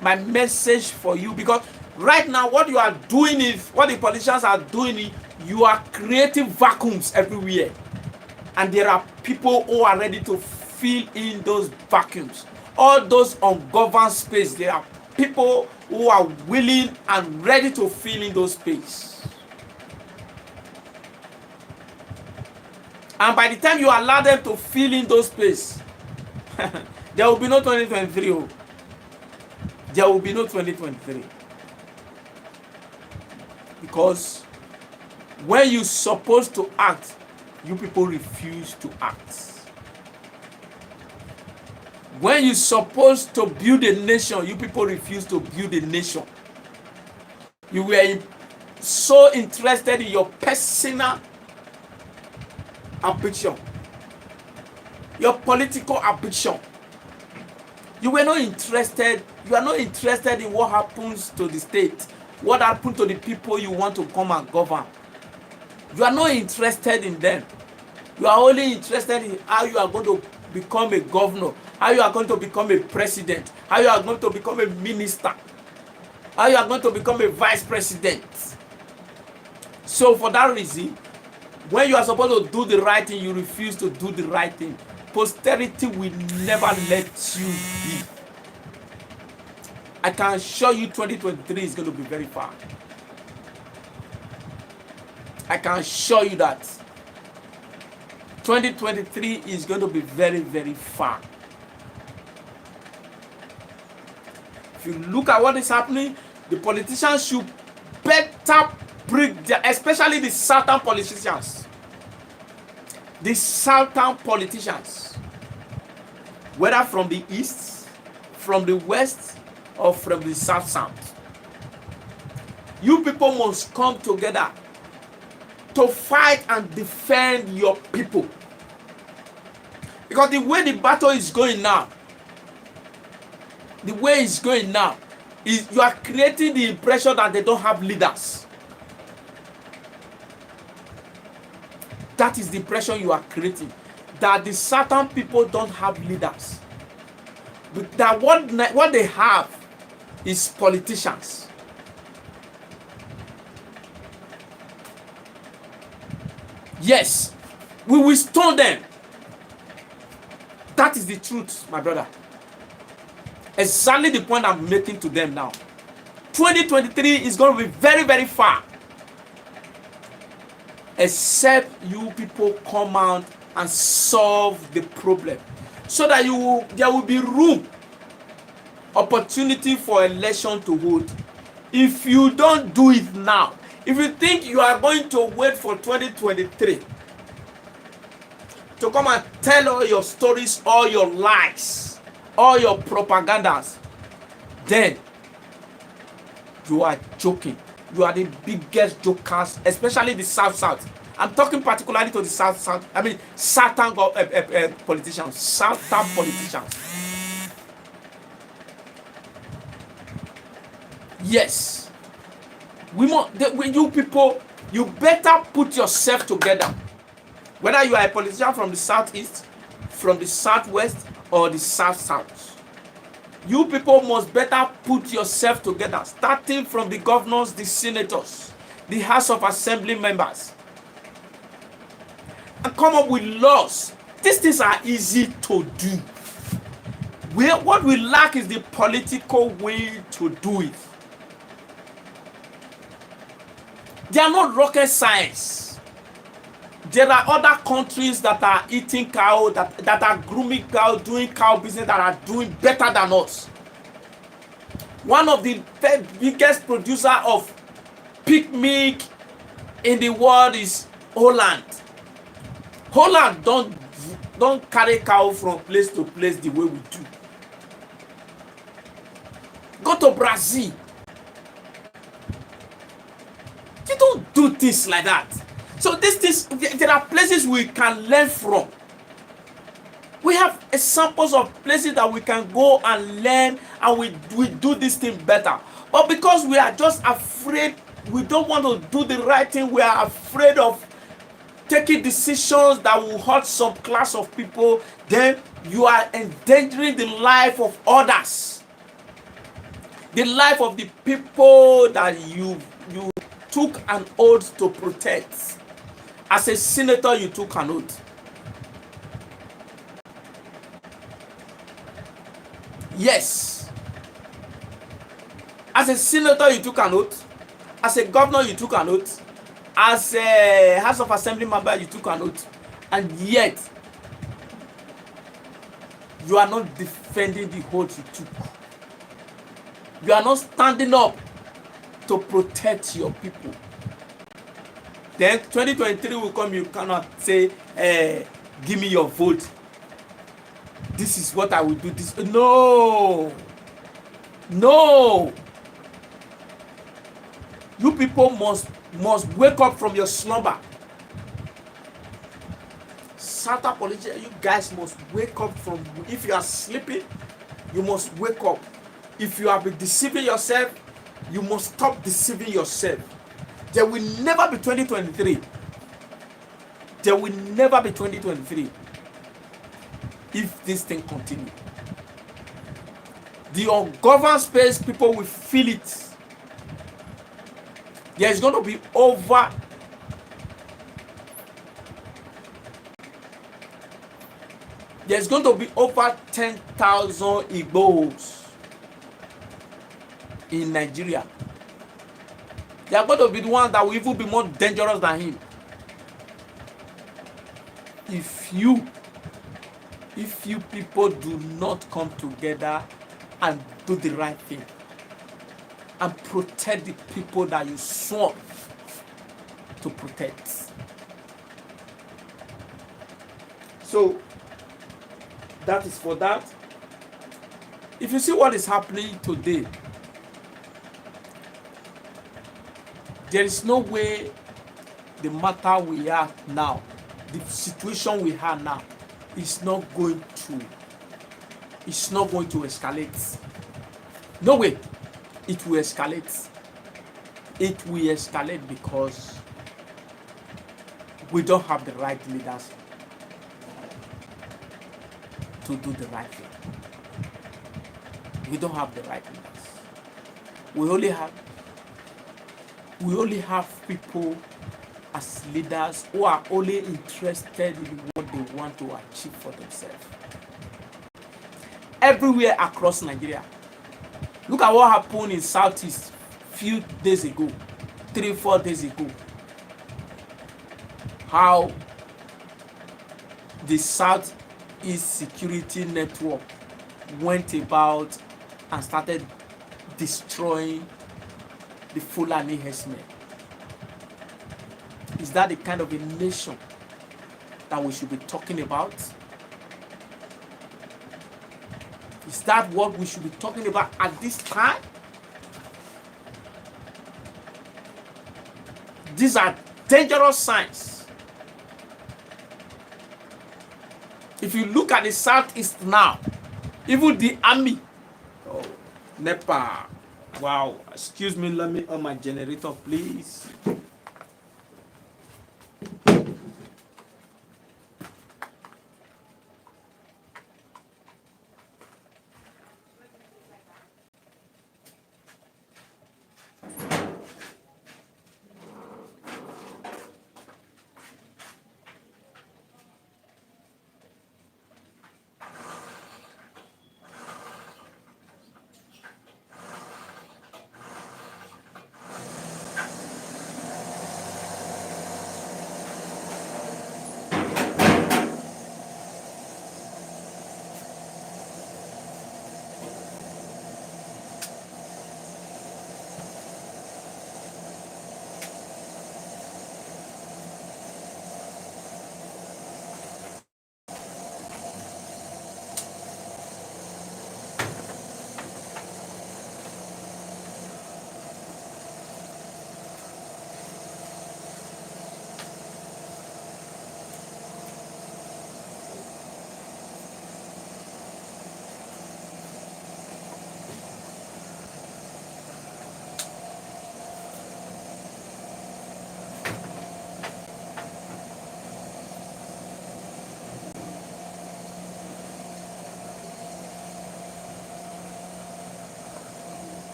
my message for you, because right now what you are doing is, what the politicians are doing is, you are creating vacuums everywhere, and there are people who are ready to fill in those vacuums. All those ungoverned space, there are people who are willing and ready to fill in those spaces. And by the time you allow them to fill in those spaces, there will be no 2023. Oh. There will be no 2023. Because when you're supposed to act, you people refuse to act. When you're supposed to build a nation, you people refuse to build a nation. You were so interested in your personal ambition, your political ambition. You were not interested, you are not interested in what happens to the state, what happened to the people you want to come and govern. You are not interested in them. You are only interested in how you are going to become a governor, how you are going to become a president, how you are going to become a minister, how you are going to become a vice president. So for that reason, when you are supposed to do the right thing, you refuse to do the right thing. Posterity will never let you be. I can assure you 2023 is going to be very far. I can assure you that 2023 is going to be very, very far. If you look at what is happening, the politicians should better bring their, especially the southern politicians. The southern politicians, whether from the east, from the west, or from the south. You people must come together to fight and defend your people. Because the way the battle is going now, is you are creating the impression that they don't have leaders. That is the impression you are creating, that the certain people don't have leaders. But that what they have is politicians. Yes, we will stone them. That is the truth, my brother. Exactly the point I'm making to them now. 2023 is going to be very, very far. Except you people come out and solve the problem. So that there will be room, opportunity for election to hold. If you don't do it now, if you think you are going to wait for 2023 to come and tell all your stories, all your lies, all your propagandas, then you are joking. You are the biggest jokers, especially the South. I'm talking particularly to the South. I mean, Southern politicians. Southern politicians. Yes. When you people, you better put yourself together. Whether you are a politician from the southeast, from the southwest, or the south. You people must better put yourself together, starting from the governors, the senators, the House of Assembly members, and come up with laws. These things are easy to do. What we lack is the political way to do it. They are not rocket science. There are other countries that are eating cow, that are grooming cow, doing cow business, that are doing better than us. One of the biggest producer of pig milk in the world is Holland. Holland don't carry cow from place to place the way we do. Go to Brazil. You don't do things like that. So there are places we can learn from. We have examples of places that we can go and learn, and we do this thing better. But because we are just afraid, we don't want to do the right thing, we are afraid of taking decisions that will hurt some class of people, then you are endangering the life of others. The life of the people that you took an oath to protect. As a senator, you took an oath. Yes. As a senator, you took an oath. As a governor, you took an oath. As a House of Assembly member, you took an oath. And yet, you are not defending the oath you took. You are not standing up to protect your people. Then 2023 will come, you cannot say, give me your vote. This is what I will do. This. No. You people must wake up from your slumber. Southern politicians, you guys must wake up from, if you are sleeping, you must wake up. If you have been deceiving yourself, you must stop deceiving yourself. There will never be 2023. There will never be 2023. if this thing continues. The ungoverned space, people will feel it. There's going to be over 10,000 Igbos in Nigeria. They are going to be the ones that will even be more dangerous than him. If you people do not come together and do the right thing and protect the people that you swore to protect. So that is for that. If you see what is happening today, there is no way the matter we are now, the situation we have now, is not going to escalate. No way it will escalate. It will escalate because we don't have the right leaders to do the right thing. We don't have the right leaders. We only have people as leaders who are only interested in what they want to achieve for themselves. Everywhere across Nigeria. Look at what happened in Southeast few days ago, 3-4 days ago. How the Southeast Security Network went about and started destroying the Fulani herdsmen. Is that the kind of a nation that we should be talking about? Is that what we should be talking about at this time? These are dangerous signs. If you look at the Southeast now, even the army, oh, NEPA, wow, excuse me, let me on my generator, please.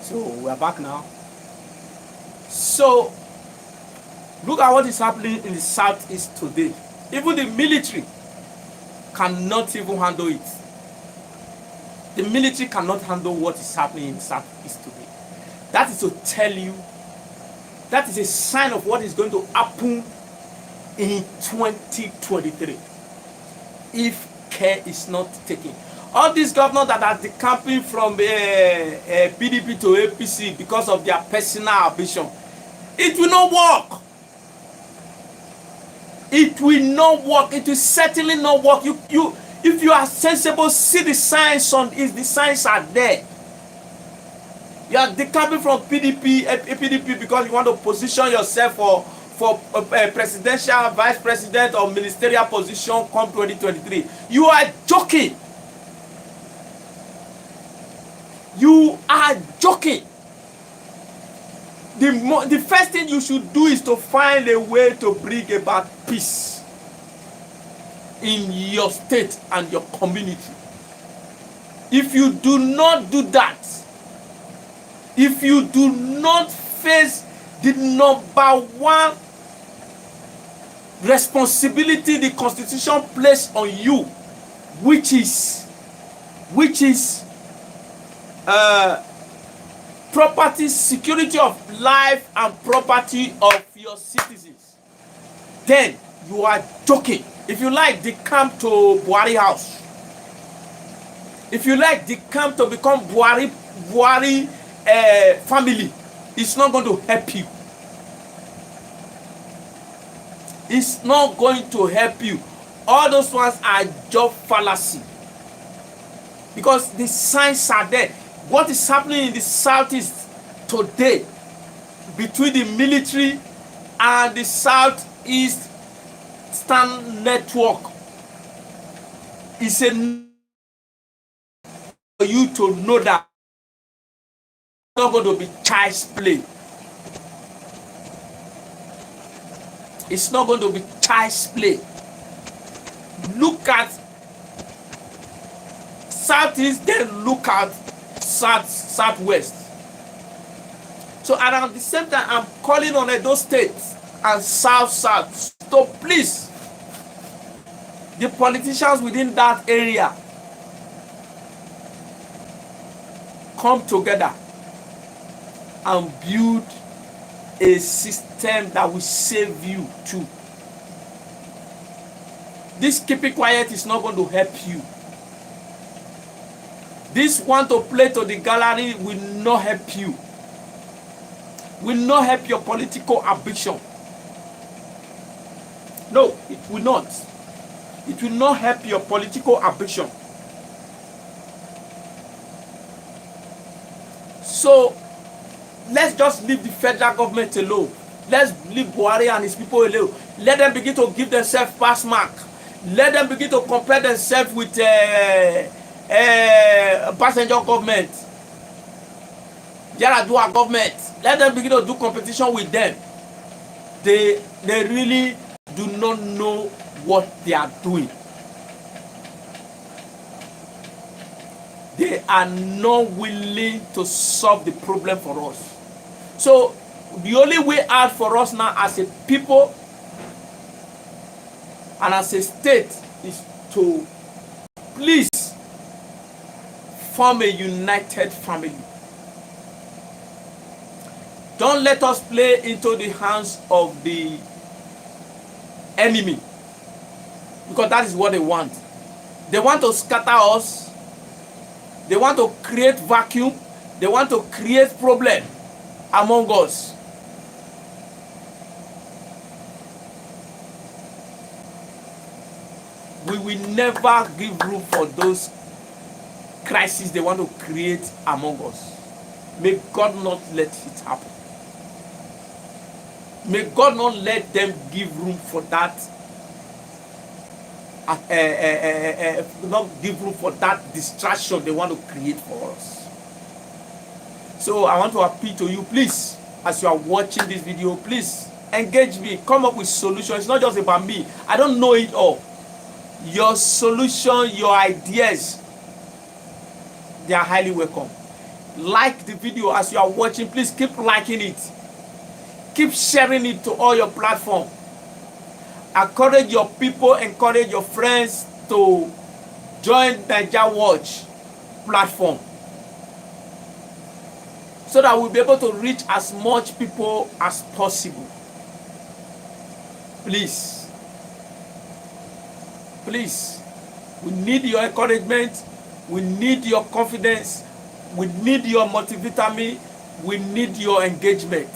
So we are back now. So look at what is happening in the Southeast today. Even the military cannot even handle it. The military cannot handle what is happening in the Southeast today. That is to tell you, that is a sign of what is going to happen in 2023 if care is not taken. All these governors that are decamping from PDP to APC because of their personal ambition, it will not work. It will not work. It will certainly not work. If you are sensible, see the signs on it. The signs are there. You are decamping from PDP because you want to position yourself for presidential, vice president, or ministerial position come 2023. You are joking. You are joking. the first thing you should do is to find a way to bring about peace in your state and your community. If you do not do that, if you do not face the number one responsibility the Constitution placed on you, which is property, security of life and property of your citizens, then you are joking. If you like, they come to Buhari house. If you like, they come to become Buhari family. It's not going to help you. It's not going to help you. All those ones are job fallacy. Because the signs are there. What is happening in the southeast today between the military and the southeast stand network is a for you to know that it's not going to be child's play. It's not going to be child's play. Look at southeast, then look at southwest. So and at the same time, I'm calling on those states and south. So please, the politicians within that area, come together and build a system that will save you too. This keeping quiet is not going to help you. This want to play to the gallery will not help you. Will not help your political ambition. No, it will not. It will not help your political ambition. So let's just leave the federal government alone. Let's leave Buhari and his people alone. Let them begin to give themselves pass mark. Let them begin to compare themselves with passenger government, Yaradua government. Let them begin to do competition with them. They really do not know what they are doing. They are not willing to solve the problem for us. So the only way out for us now as a people and as a state is to please form a united family. Don't let us play into the hands of the enemy, because that is what they want. They want to scatter us. They want to create vacuum. They want to create problem among us. We will never give room for those crises they want to create among us. May God not let it happen. May God not let them give room for that. Not give room for that distraction they want to create for us. So I want to appeal to you, please, as you are watching this video, please engage me. Come up with solutions. It's not just about me. I don't know it all. Your solution, your ideas, they are highly welcome. Like the video as you are watching. Please keep liking it. Keep sharing it to all your platforms. Encourage your people, encourage your friends to join NAIJA Watch platform, so that we'll be able to reach as much people as possible. Please, please, we need your encouragement, we need your confidence, we need your motivation, we need your engagement.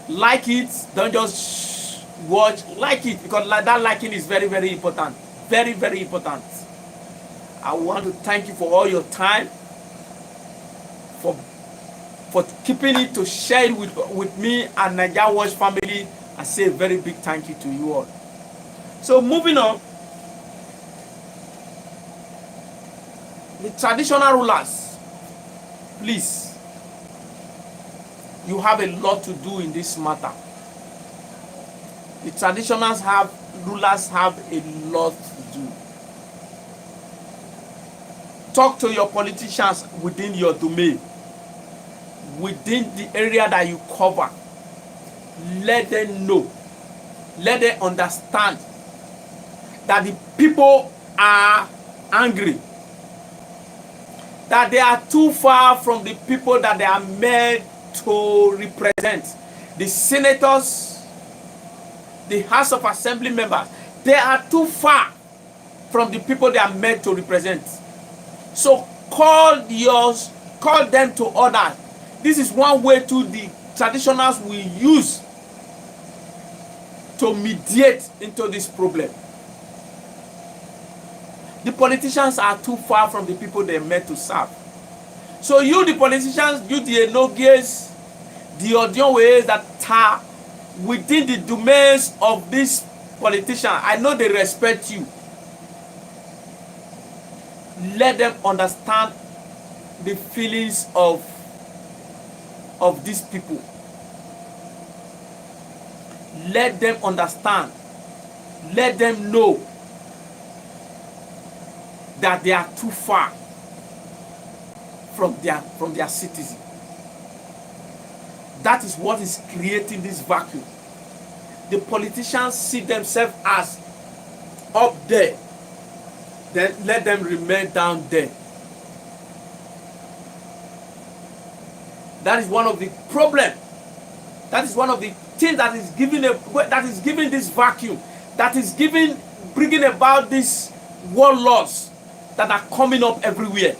Like it, don't just watch, like it, because that liking is very, very important. Very, very important. I want to thank you for all your time, for keeping it, to share it with me and NAIJA Watch family. I say a very big thank you to you all. So moving on, the traditional rulers, please, you have a lot to do in this matter. The rulers have a lot to do. Talk to your politicians within your domain, within the area that you cover. Let them know, let them understand that the people are angry, that they are too far from the people that they are meant to represent. The senators, the House of Assembly members, they are too far from the people they are meant to represent. So call them to order. This is one way to the traditionals will use to mediate into this problem. The politicians are too far from the people they are meant to serve. So you, the politicians, you, the Enogies, the Odionways that are within the domains of this politician, I know they respect you. Let them understand the feelings of these people. Let them understand. Let them know that they are too far from their citizen. That is what is creating this vacuum. The politicians see themselves as up there. Then let them remain down there. That is one of the problems. That is one of the things that is giving this vacuum. That is bringing about these warlords that are coming up everywhere.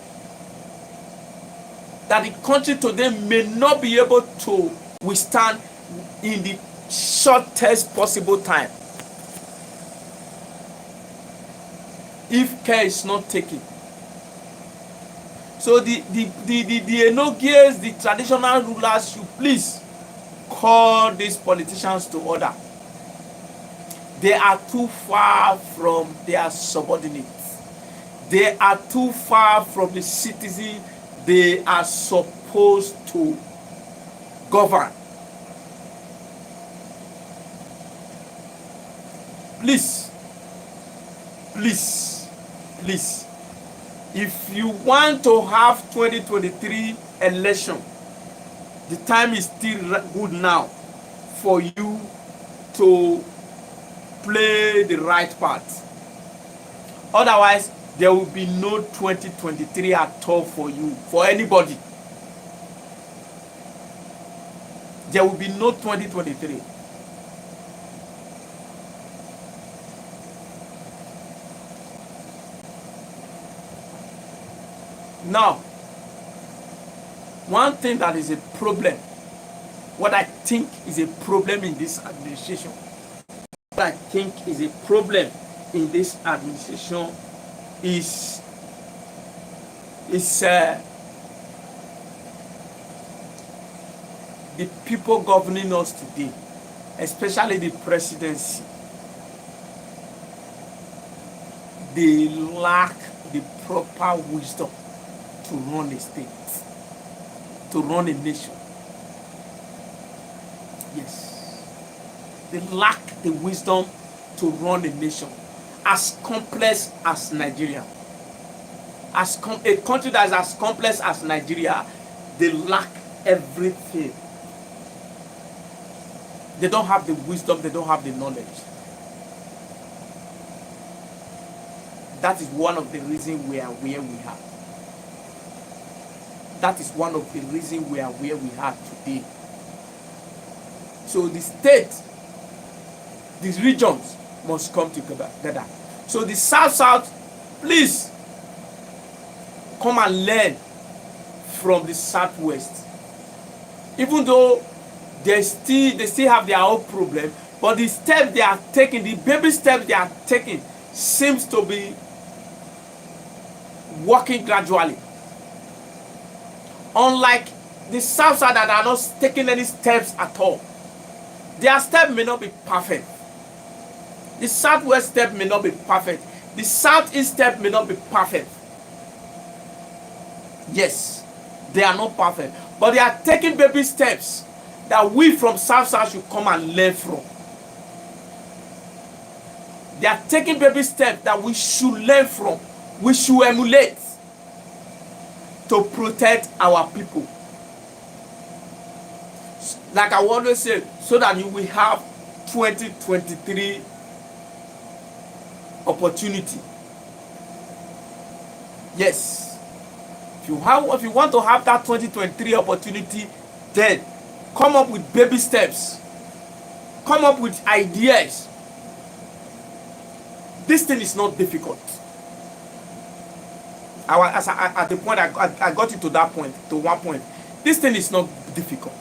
That the country today may not be able to withstand in the shortest possible time, if care is not taken. So the Enogies, the traditional rulers, should please call these politicians to order. They are too far from their subordinates. They are too far from the citizens they are supposed to govern. Please, please, please, if you want to have 2023 election, the time is still good now for you to play the right part. Otherwise, there will be no 2023 at all for you, for anybody. There will be no 2023. Now, one thing that is a problem, what I think is a problem in this administration, what I think is a problem in this administration is the people governing us today, especially the presidency. They lack the proper wisdom to run a state, to run a nation. Yes. They lack the wisdom to run a nation as complex as Nigeria. As a country that is as complex as Nigeria, they lack everything. They don't have the wisdom, they don't have the knowledge. That is one of the reasons we are where we are. That is one of the reasons we are where we are today. So the state, these regions must come together. So the South, please come and learn from the Southwest. Even though they still have their own problem, but the steps they are taking, the baby steps they are taking, seems to be working gradually. Unlike the South side that are not taking any steps at all. Their step may not be perfect. The Southwest step may not be perfect. The Southeast step may not be perfect. Yes, they are not perfect. But they are taking baby steps that we from South South should come and learn from. They are taking baby steps that we should learn from, we should emulate to protect our people. Like I always say, so that you will have 2023 opportunity. Yes. If you want to have that 2023 opportunity, then come up with baby steps. Come up with ideas. This thing is not difficult. At the point I got it to that point, to one point. This thing is not difficult.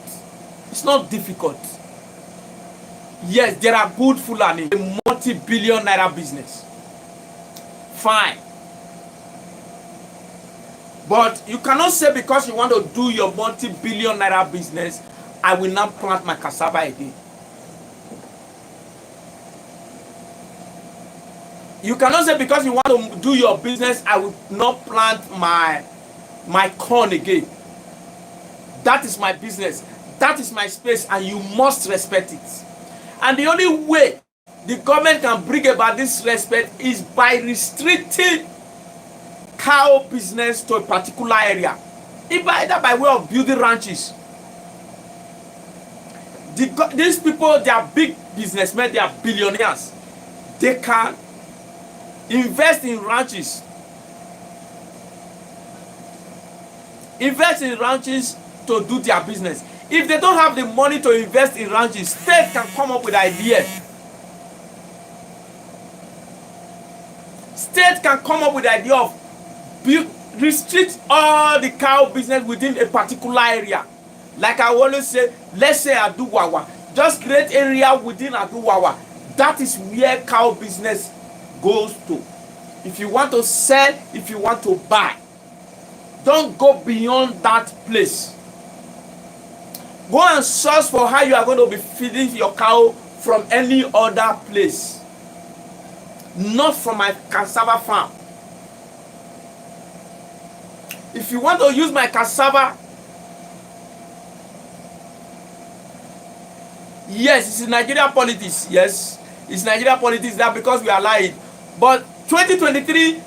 It's not difficult. Yes, there are good Fulani, a multi-billion naira business. Fine. But you cannot say because you want to do your multi-billion naira business, I will not plant my cassava again. You cannot say because you want to do your business, I will not plant my corn again. That is my business. That is my space, and you must respect it. And the only way the government can bring about this respect is by restricting cow business to a particular area, either by way of building ranches. These people, they are big businessmen, they are billionaires. They can invest in ranches. Invest in ranches to do their business. If they don't have the money to invest in ranches, state can come up with ideas. State can come up with the idea of restrict all the cow business within a particular area. Like I always say, let's say Aduwawa. Just create area within Aduwawa. That is where cow business goes to. If you want to sell, if you want to buy, don't go beyond that place. Go and search for how you are going to be feeding your cow from any other place. Not from my cassava farm. If you want to use my cassava, yes, it's in Nigerian politics. Yes, it's Nigerian politics that because we are lying. But 2023,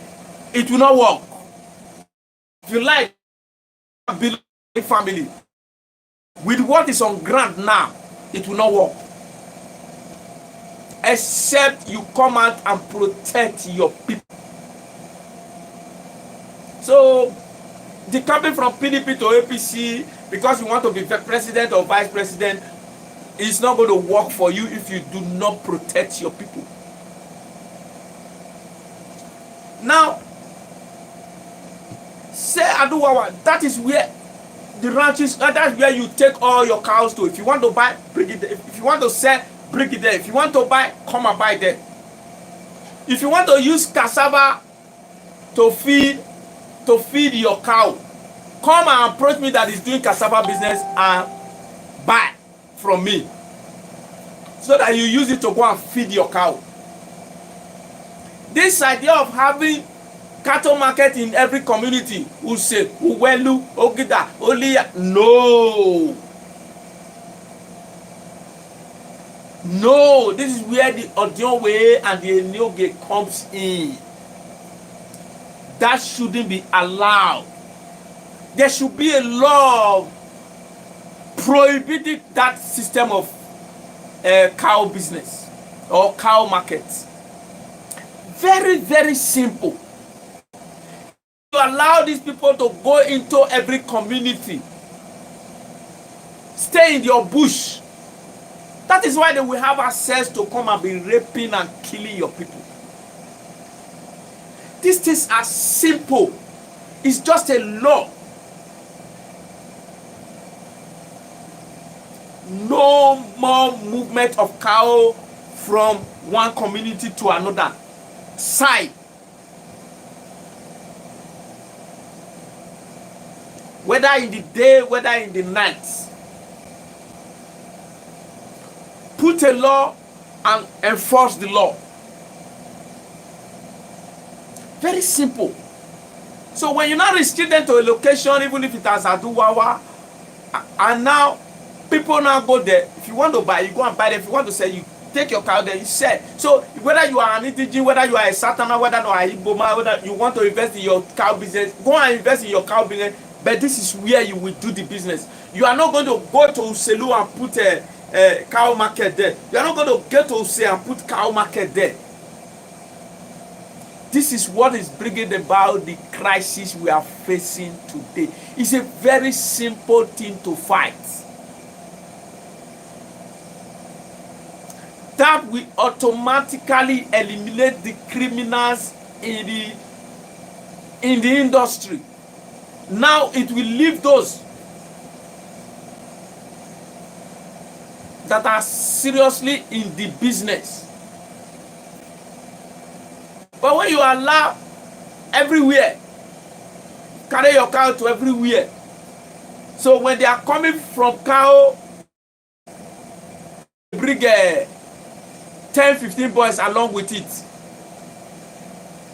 it will not work. If you like, build a family. With what is on ground now, it will not work. Except you come out and protect your people. So, the coming from PDP to APC, because you want to be president or vice president, is not going to work for you if you do not protect your people. Now, say Aduwawa, that is where the ranches, that's where you take all your cows to. If you want to buy, bring it there. If you want to sell, bring it there. If you want to buy, come and buy there. If you want to use cassava to feed your cow, come and approach me that is doing cassava business and buy from me, so that you use it to go and feed your cow. This idea of having cattle market in every community, who say Uwelu, Ogida, Olia, no, this is where the Odionwe and the Enioge comes in. That shouldn't be allowed. There should be a law prohibiting that system of cow business or cow markets. Very, very simple. You allow these people to go into every community. Stay in your bush. That is why they will have access to come and be raping and killing your people. These things are simple. It's just a law. No more movement of cow from one community to another side. Whether in the day, whether in the night. Put a law and enforce the law. Very simple. So when you're not restricted to a location, even if it has Aduwawa, and now People now go there. If you want to buy, you go and buy them. If you want to sell, you take your cow there, you sell. So whether you are an indigene, whether you are a Satana, whether you are a Iboma, whether you want to invest in your cow business, go and invest in your cow business. But this is where you will do the business. You are not going to go to Uselu and put a cow market there. You are not going to get to Use and put cow market there. This is what is bringing about the crisis we are facing today. It's a very simple thing to fight. That will automatically eliminate the criminals in the industry. Now it will leave those that are seriously in the business. But when you allow everywhere, carry your cow to everywhere. So when they are coming from cow, bring 10-15 boys along with it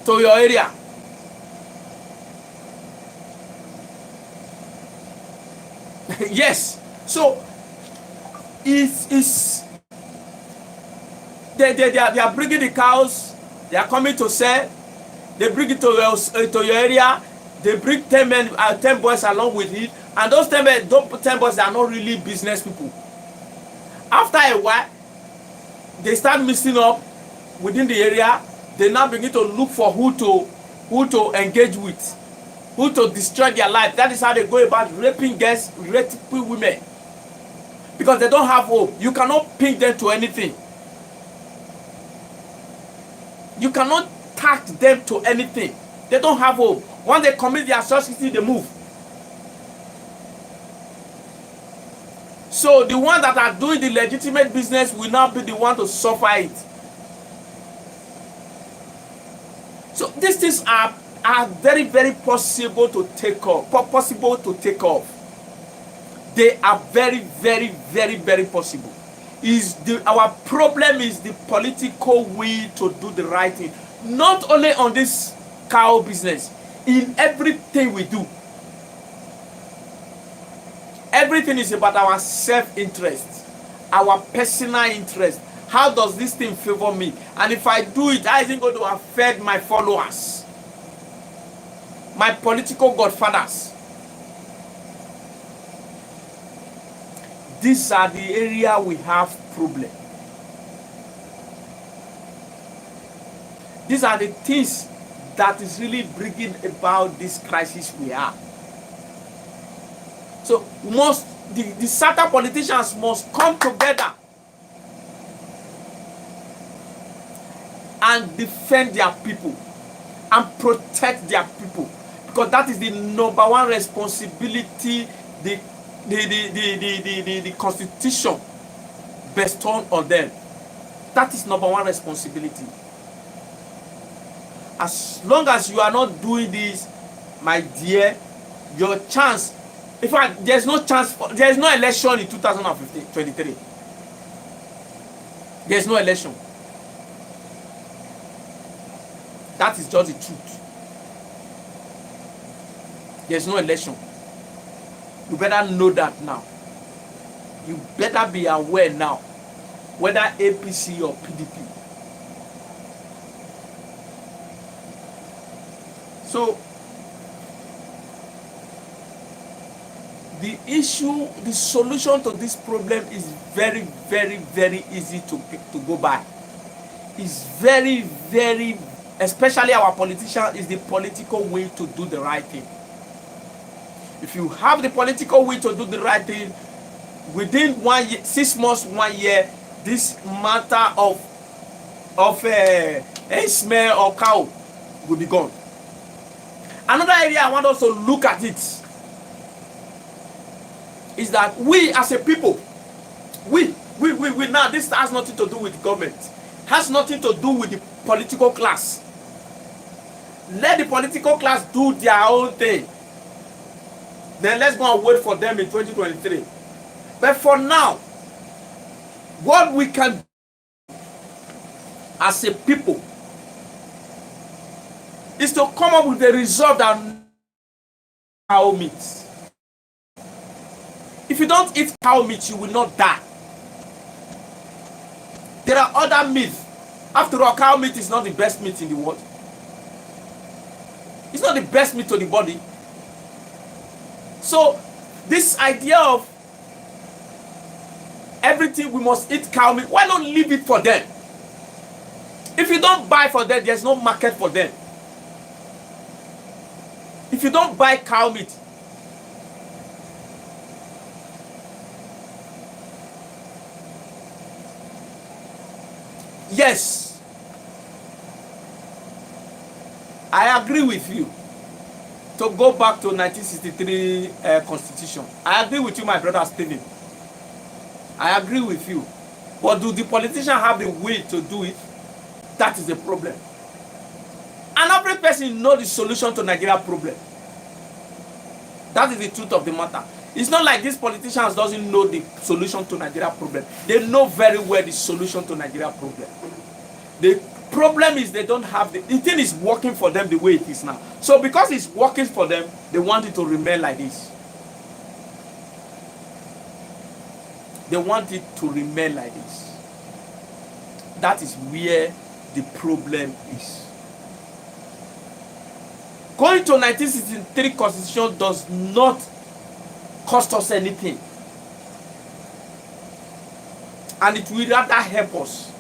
to your area. Yes. So it's they are bringing the cows. They are coming to sell. They bring it to your area. They bring 10 boys along with it, and those 10 boys are not really business people. After a while, they start mixing up within the area. They now begin to look for who to engage with, who to destroy their life. That is how they go about raping girls, raping women, because they don't have hope. You cannot pin them to anything. You cannot tag them to anything. They don't have hope. Once they commit their atrocity, they move. So the ones that are doing the legitimate business will now be the one to suffer it. So these things are very, very possible to take off. They are very, very, very, very possible. Our problem is the political will to do the right thing. Not only on this cow business, in everything we do. Everything is about our self-interest, our personal interest. How does this thing favor me? And if I do it, how is it going to affect my followers, my political godfathers? These are the area we have problem. These are the things that is really bringing about this crisis we are. So the certain politicians must come together and defend their people and protect their people, because that is the number one responsibility the Constitution bestowed on them. That is number one responsibility. As long as you are not doing this, my dear, your chance, in fact, there's no chance, there's no election in 2023. There's no election. That is just the truth. There's no election. You better know that now. You better be aware now, whether APC or PDP. So, the solution to this problem is very, very, very easy to go by. It's very, very, especially our politicians, is the political way to do the right thing. If you have the political will to do the right thing, within 1 year, 6 months, 1 year, this matter of a smell or cow will be gone. Another area I want us to look at it is that we as a people, we now, this has nothing to do with government, has nothing to do with the political class. Let the political class do their own thing. Then let's go and wait for them in 2023. But for now, what we can do as a people is to come up with a resolve that our meets. If you don't eat cow meat, you will not die. There are other meats. After all, cow meat is not the best meat in the world. It's not the best meat to the body. So this idea of everything we must eat cow meat, why not leave it for them? If you don't buy for them, there's no market for them. If you don't buy cow meat, yes, I agree with you. To go back to 1963 Constitution, I agree with you, my brother Stephen. I agree with you. But do the politicians have the will to do it? That is the problem. And every person knows the solution to Nigeria problem. That is the truth of the matter. It's not like these politicians doesn't know the solution to Nigeria problem. They know very well the solution to Nigeria problem. The problem is they don't have the thing is working for them the way it is now. So because it's working for them, they want it to remain like this. They want it to remain like this. That is where the problem is. Going to 1963 Constitution does not cost us anything. And it will rather help us.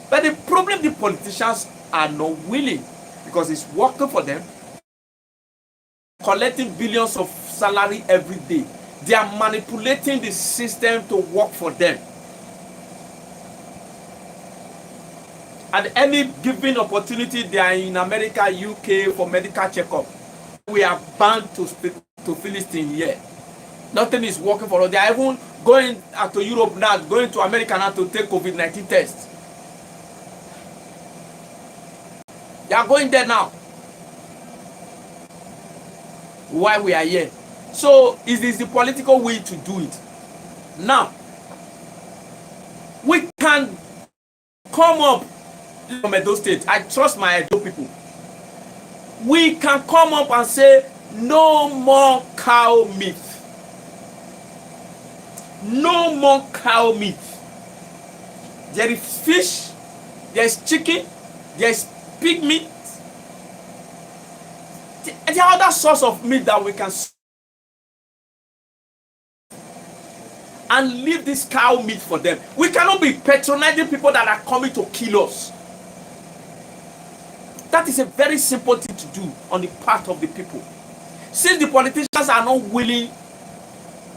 But the problem, the politicians are not willing, because it's working for them, collecting billions of salary every day. They are manipulating the system to work for them. At any given opportunity, they are in America, UK for medical checkup. We are bound to speak to Philistine here. Nothing is working for us. They are even going to Europe now, going to America now to take COVID-19 tests. They are going there now. Why we are here? So it is the political will to do it. Now, we can come up from Edo State. I trust my Edo people. We can come up and say, no more cow meat. No more cow meat. There is fish, there is chicken, there is pig meat. There are other sources of meat that we can and leave this cow meat for them. We cannot be patronizing people that are coming to kill us. That is a very simple thing to do on the part of the people. Since the politicians are not willing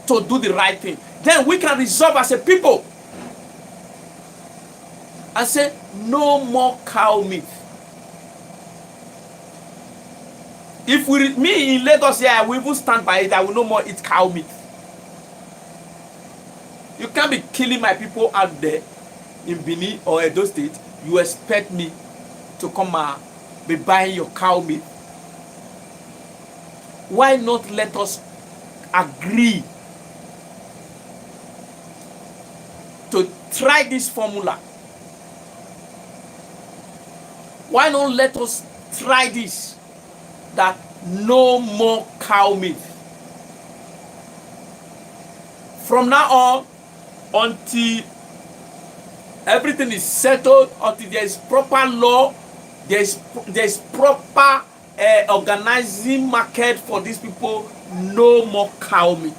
to do the right thing, then we can resolve as a people and say, no more cow meat. If me in Lagos here, I will even stand by it. I will no more eat cow meat. You can't be killing my people out there in Benin or Edo State. You expect me to come and be buying your cow meat? Why not let us agree to try this formula? Why not let us try this? That no more cow meat. From now on, until everything is settled, until there is proper law, there is proper organizing market for these people, no more cow meat.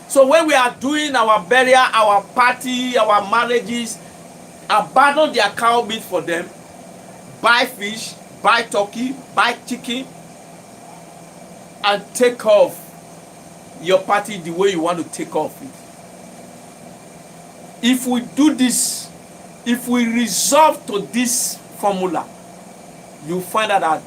So when we are doing our burial, our party, our marriages, abandon their cow meat for them, buy fish, buy turkey, buy chicken, and take off your party the way you want to take off it. If we do this, if we resolve to this formula, you find out that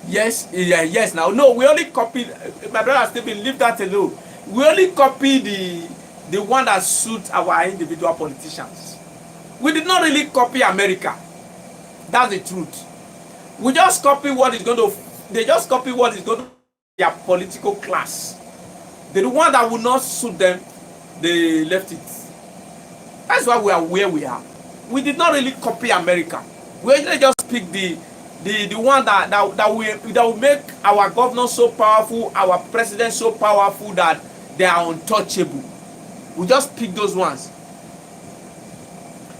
yes. Now, no, we only copied. My brother Stephen, leave that alone. We only copy the one that suits our individual politicians. We did not really copy America. That's the truth. We just copy what is going to. They just copy what is going to their political class. The one that will not suit them, they left it. That's why we are where we are. We did not really copy America. We just pick the the one that will make our governor so powerful, our president so powerful that they are untouchable. We just pick those ones.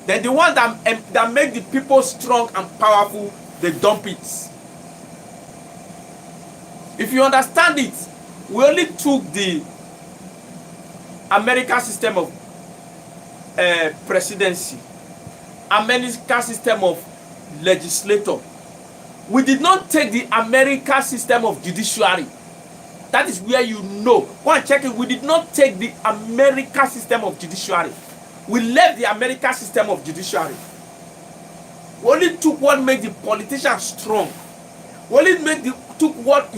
Then the one that make the people strong and powerful, they dump it. If you understand it, we only took the American system of presidency, American system of legislator. We did not take the American system of judiciary. That is where you know. Go and check it. We did not take the American system of judiciary. We left the American system of judiciary. We only took what made the politicians strong. We only took what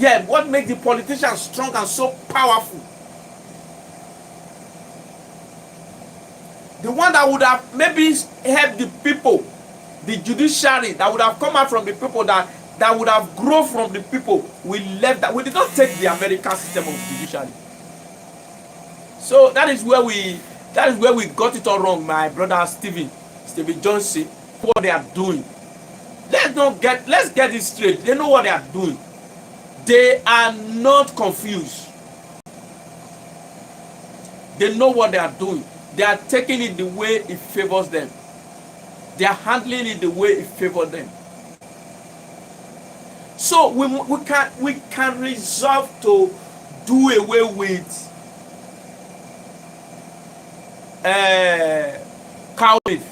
made the politicians strong and so powerful. The one that would have maybe helped the people, the judiciary that would have come out from the people, that would have grown from the people, we left that. We did not take the American system of judiciary. So that is where we got it all wrong, my brother Stephen Johnson. What they are doing. Let's get it straight. They know what they are doing. They are not confused. They know what they are doing. They are taking it the way it favors them. They are handling it the way it favors them. So we can resolve to do away with cow meat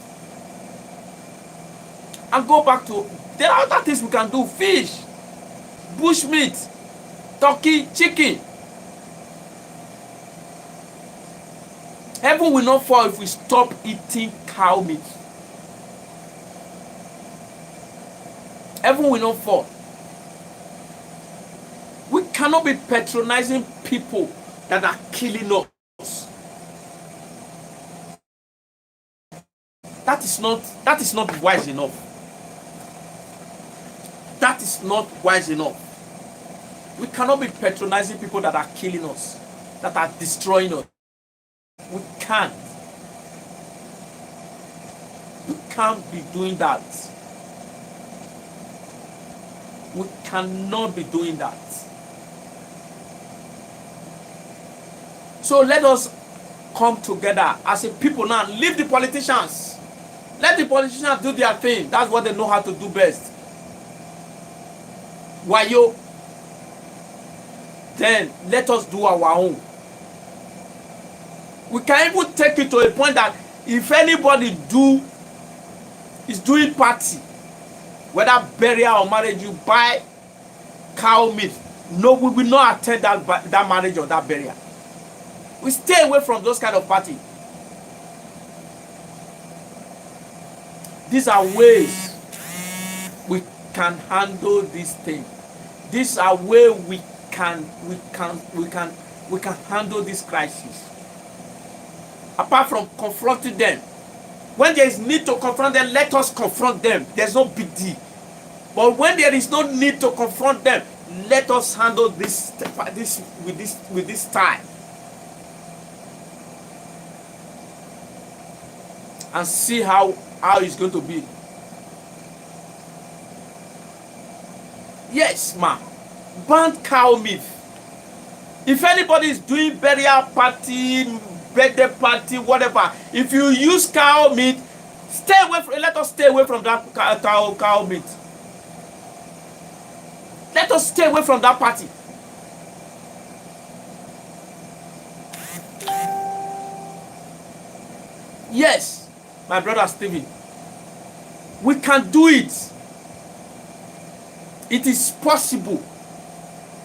and go back to, there are other things we can do: fish, bush meat, turkey, chicken. Heaven will not fall if we stop eating cow meat. Heaven will not fall. We cannot be patronizing people that are killing us. That is not wise enough. That is not wise enough. We cannot be patronizing people that are killing us, that are destroying us. We can't. We can't be doing that. We cannot be doing that. So let us come together as a people now. Leave the politicians. Let the politicians do their thing. That's what they know how to do best. Wayo. Then let us do our own. We can even take it to a point that if anybody is doing party, whether burial or marriage, you buy cow meat. No, we will not attend that marriage or that burial. We stay away from those kind of party. These are ways we can handle this thing. These are ways we can handle this crisis. Apart from confronting them, when there is need to confront them, let us confront them. There's no big deal. But when there is no need to confront them, let us handle this with this style. And see how it's going to be. Yes, ma. Ban cow meat. If anybody is doing burial party, birthday party, whatever, if you use cow meat, let us stay away from that cow meat. Let us stay away from that party. Yes, my brother Stephen, we can do it. It is possible.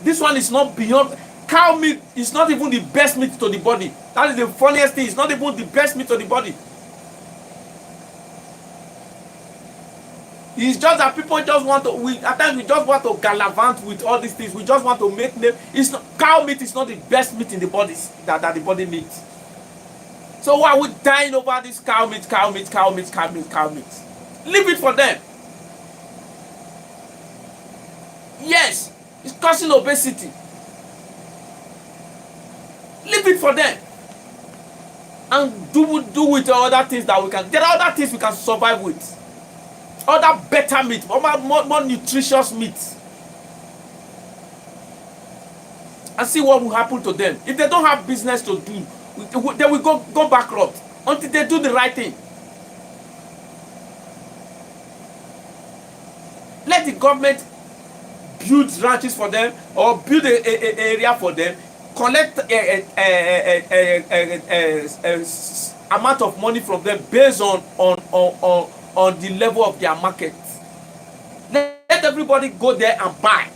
This one is not beyond. Cow meat is not even the best meat to the body. That is the funniest thing. It's not even the best meat to the body. It's just that people just want to. At times we just want to gallivant with all these things. We just want to make name. Cow meat is not the best meat in the body that the body needs. So why are we dying over this cow meat? Leave it for them. Yes, it's causing obesity. Leave it for them. And do with other things that we can. There are other things we can survive with. other better meat, more nutritious meat, and see what will happen to them. If they don't have business to do, they will go bankrupt until they do the right thing. Let the government build ranches for them or build a area for them, collect amount of money from them based on the level of their market. Let everybody go there and buy.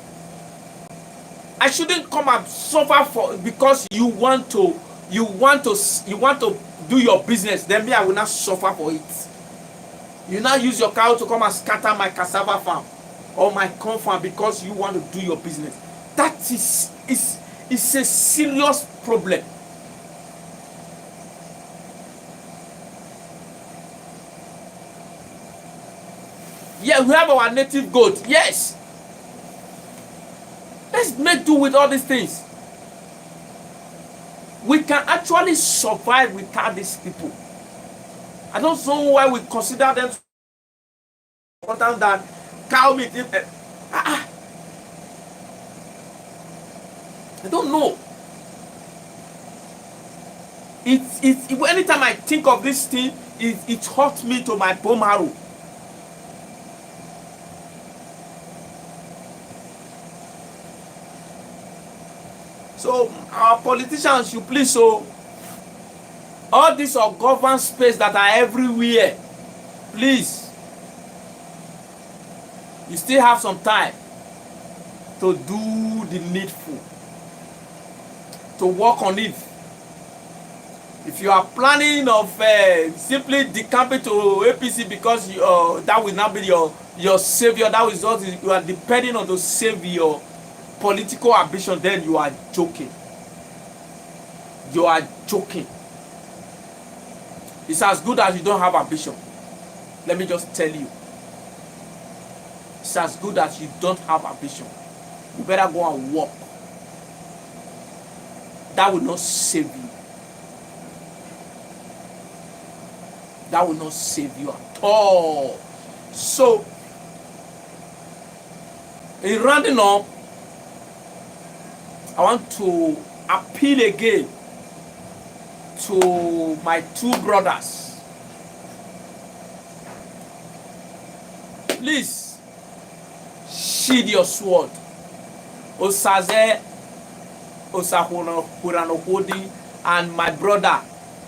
I shouldn't come and suffer for because you want to do your business. Then me, I will not suffer for it. You now use your cow to come and scatter my cassava farm or my corn farm because you want to do your business. That is a serious problem. Yeah, we have our native goat. Yes. Let's make do with all these things. We can actually survive without these people. I don't know why we consider them important than cow meat. I don't know. Anytime I think of this thing, it hurts me to my bone marrow. So our politicians should please, so all these government space that are everywhere, please, you still have some time to do the needful, to work on it. If you are planning of simply decamping to APC because that will not be your savior, that is what you are depending on to save your political ambition, then you are joking. You are joking. It's as good as you don't have ambition. Let me just tell you. It's as good as you don't have ambition. You better go and work. That will not save you. That will not save you at all. So, in rounding up, I want to appeal again to my two brothers. Please, sheathe your sword. Osaze, Osahuranohodi, and my brother,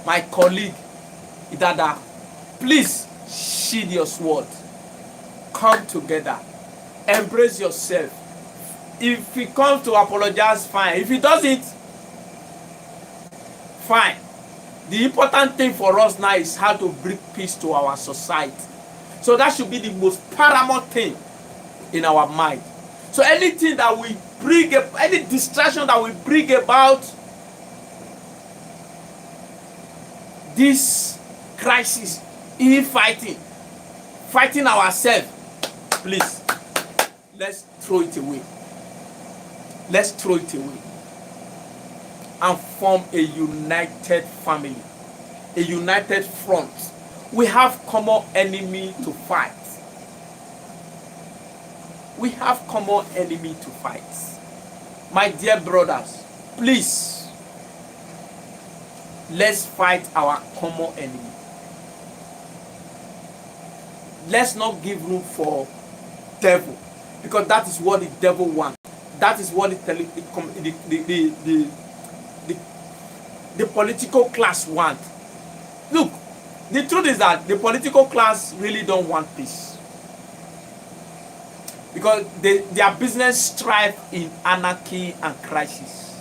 my colleague, Idada, please sheathe your sword. Come together. Embrace yourself. If he comes to apologize, fine. If he doesn't, fine. The important thing for us now is how to bring peace to our society. So that should be the most paramount thing in our mind. So anything that we bring, any distraction that we bring about this crisis, fighting ourselves, please, let's throw it away. Let's throw it away and form a united family, a united front. We have common enemy to fight. We have common enemy to fight. My dear brothers, please, let's fight our common enemy. Let's not give room for devil, because that is what the devil wants. That is what the political class want. Look, the truth is that the political class really don't want peace, because their business strive in anarchy and crisis.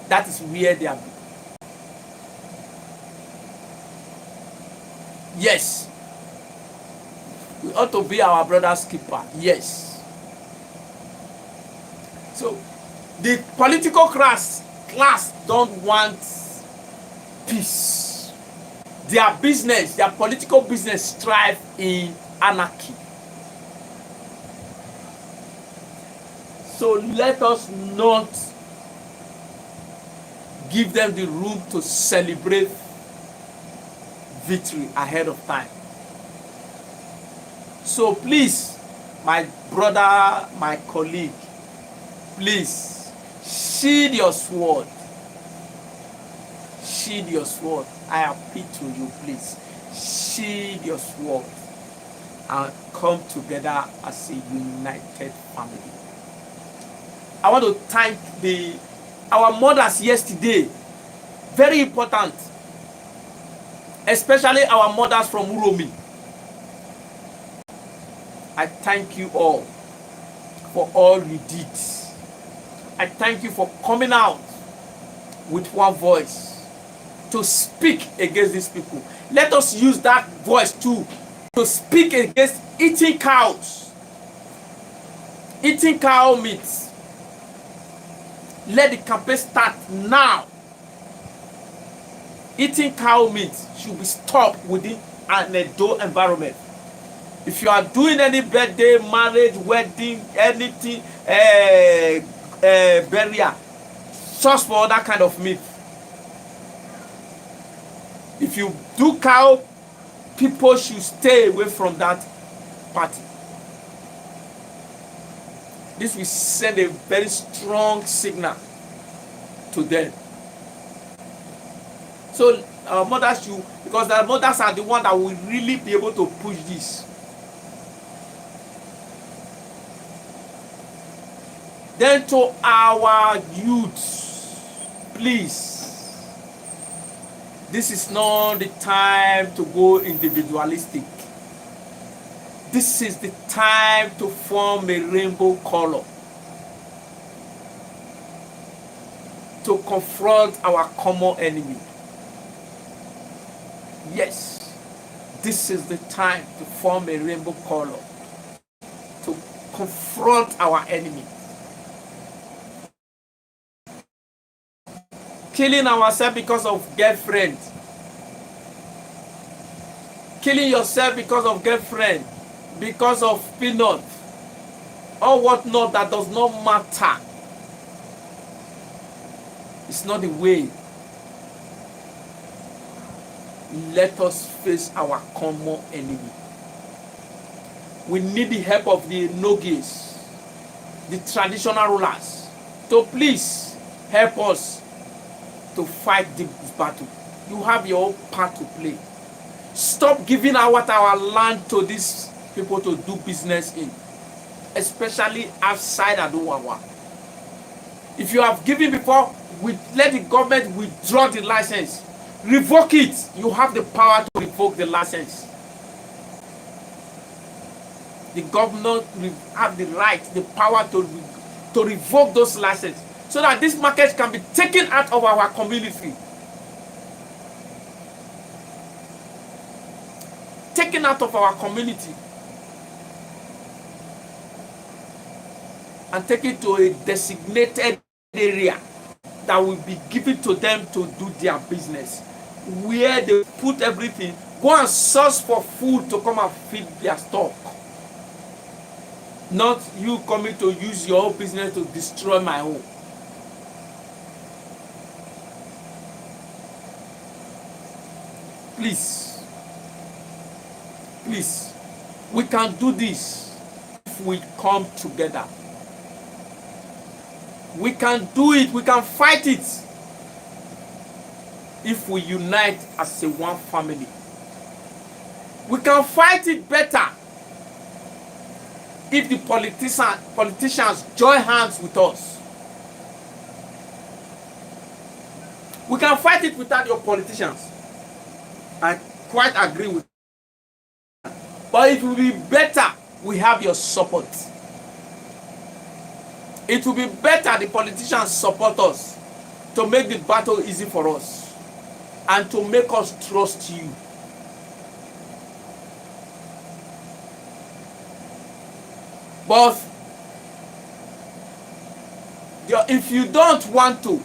That is where they are. Yes, we ought to be our brother's keeper. Yes. So the political class don't want peace. Their business, their political business strive in anarchy. So let us not give them the room to celebrate victory ahead of time. So please, my brother, my colleague, please, sheathe your sword. Sheathe your sword. I appeal to you, please. Sheathe your sword and come together as a united family. I want to thank our mothers yesterday. Very important. Especially our mothers from Uromi. I thank you all for all you did. I thank you for coming out with one voice to speak against these people. Let us use that voice too to speak against eating cows, eating cow meat. Let the campaign start now. Eating cow meat should be stopped within an Edo environment. If you are doing any birthday, marriage, wedding, anything, burial, just for that kind of meat. If you do cow, people should stay away from that party. This will send a very strong signal to them. So our mothers should, because the mothers are the ones that will really be able to push this. Then to our youths, please, this is not the time to go individualistic. This is the time to form a rainbow color, to confront our common enemy. Yes, this is the time to form a rainbow color, to confront our enemy. Killing ourselves because of girlfriend. Killing yourself because of girlfriend, because of peanut, or whatnot that does not matter. It's not the way. Let us face our common enemy. We need the help of the Nogis, the traditional rulers, to please help us to fight this battle. You have your own part to play. Stop giving out our land to these people to do business in, especially outside Adowawa. If you have given before, let the government withdraw the license. Revoke it. You have the power to revoke the license. The government have the right, the power to revoke those licenses, so that this market can be taken out of our community. Taken out of our community. And taken to a designated area that will be given to them to do their business. Where they put everything, go and source for food to come and feed their stock. Not you coming to use your own business to destroy my own. Please, please, we can do this if we come together. We can do it, we can fight it if we unite as a one family. We can fight it better if the politicians join hands with us. We can fight it without your politicians. I quite agree with that. But it will be better we have your support. It will be better the politicians support us to make the battle easy for us and to make us trust you. But if you don't want to,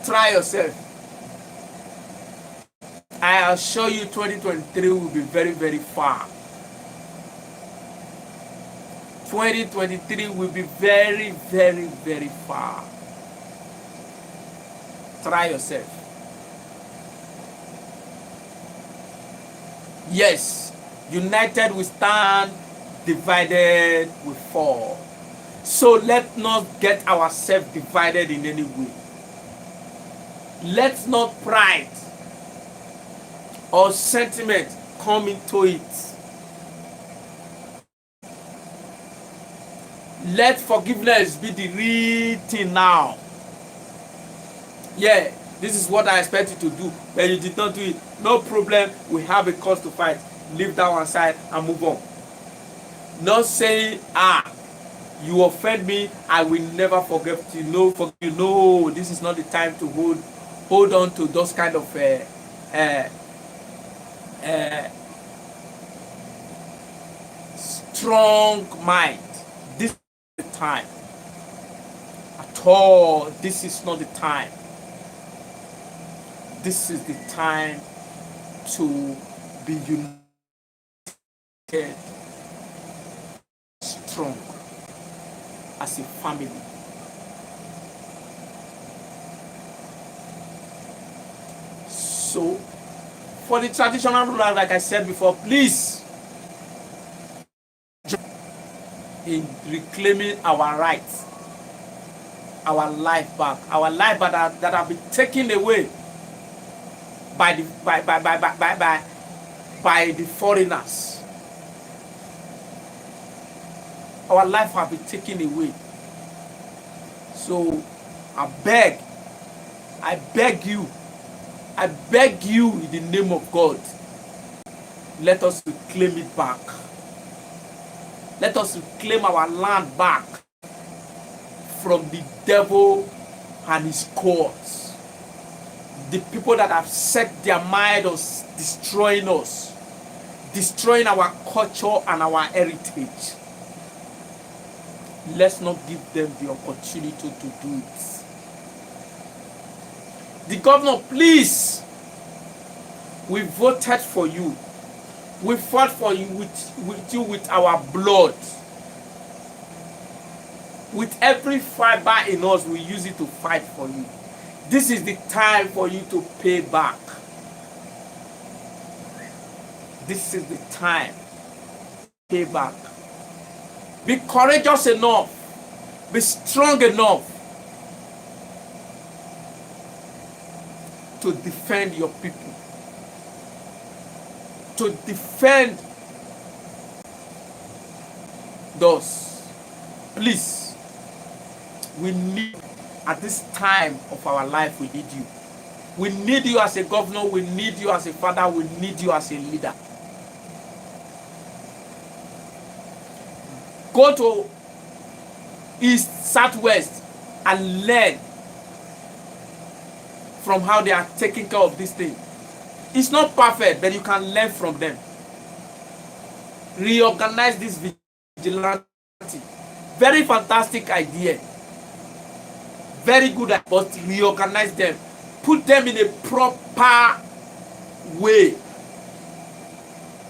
try yourself. I assure you 2023 will be very, very far. 2023 will be very, very, very far. Try yourself. Yes, united we stand, divided we fall. So let's not get ourselves divided in any way. Let's not pride or sentiment come into it. Let forgiveness be the real thing now. Yeah, this is what I expect you to do, but you did not do it. No problem, we have a cause to fight. Leave that one side and move on. Not saying, you offend me, I will never forgive you. No, forgive you. No, this is not the time to hold on to those kind of strong mind. This is the time. At all, this is not the time. This is the time to be united, strong as a family. So, for the traditional ruler, like I said before, please, in reclaiming our rights, our life back, that have been taken away by the foreigners. Our life have been taken away. So I beg you in the name of God, let us reclaim it back. Let us reclaim our land back from the devil and his courts. The people that have set their mind on destroying us, destroying our culture and our heritage. Let's not give them the opportunity to do it. The governor, please, we voted for you. We fought for you with our blood. With every fiber in us, we use it to fight for you. This is the time for you to pay back. This is the time to pay back. Be courageous enough. Be strong enough to defend your people. To defend those. Please, we need, at this time of our life, we need you. We need you as a governor, we need you as a father, we need you as a leader. Go to East, Southwest, and learn from how they are taking care of this thing. It's not perfect, but you can learn from them. Reorganize this vigilante. Very fantastic idea. Very good, but reorganize them. Put them in a proper way.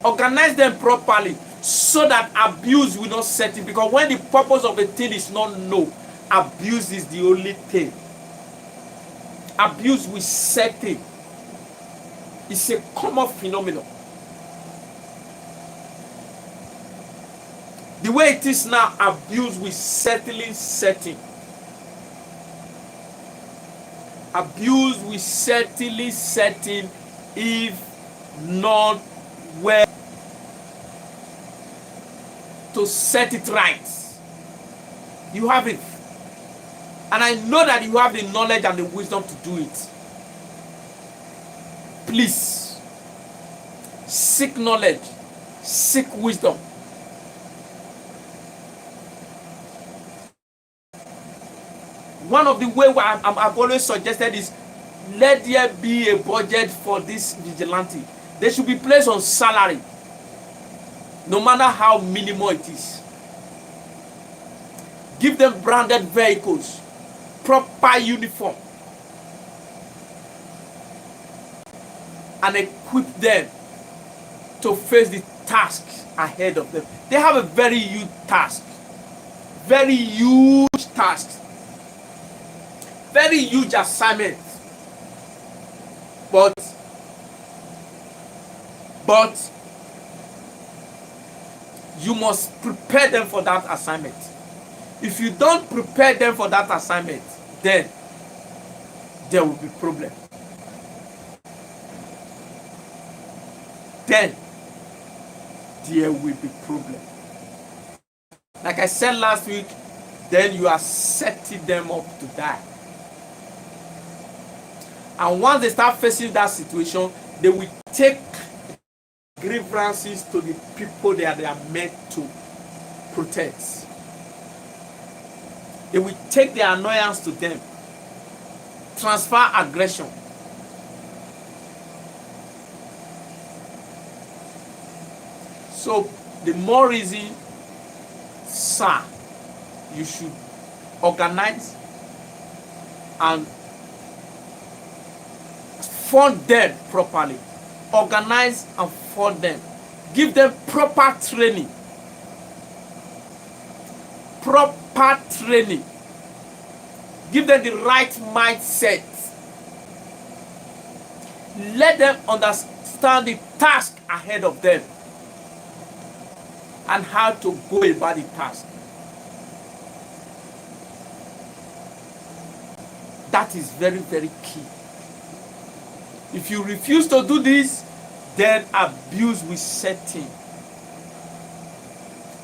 Organize them properly so that abuse will not set in. Because when the purpose of a thing is not known, abuse is the only thing. Abuse will set in. It's a common phenomenon. The way it is now, abuse will certainly set in. Abuse will certainly set in if not well to set it right. You have it. And I know that you have the knowledge and the wisdom to do it. Please, seek knowledge, seek wisdom. One of the ways I've always suggested is, let there be a budget for this vigilante. They should be placed on salary, no matter how minimal it is. Give them branded vehicles, proper uniform, and equip them to face the task ahead of them. They have a very huge task. Very huge task. Very huge assignment. But You must prepare them for that assignment. If you don't prepare them for that assignment, then there will be problem. Then there will be problem. Like I said last week, then you are setting them up to die. And once they start facing that situation, they will take grievances to the people that they are meant to protect. They will take their annoyance to them, transfer aggression. So the more reason, sir, you should organize and fund them properly. Organize and fund them. Give them proper training. Proper training. Give them the right mindset. Let them understand the task ahead of them and how to go about the task. That is very, very key. If you refuse to do this, then abuse will set in.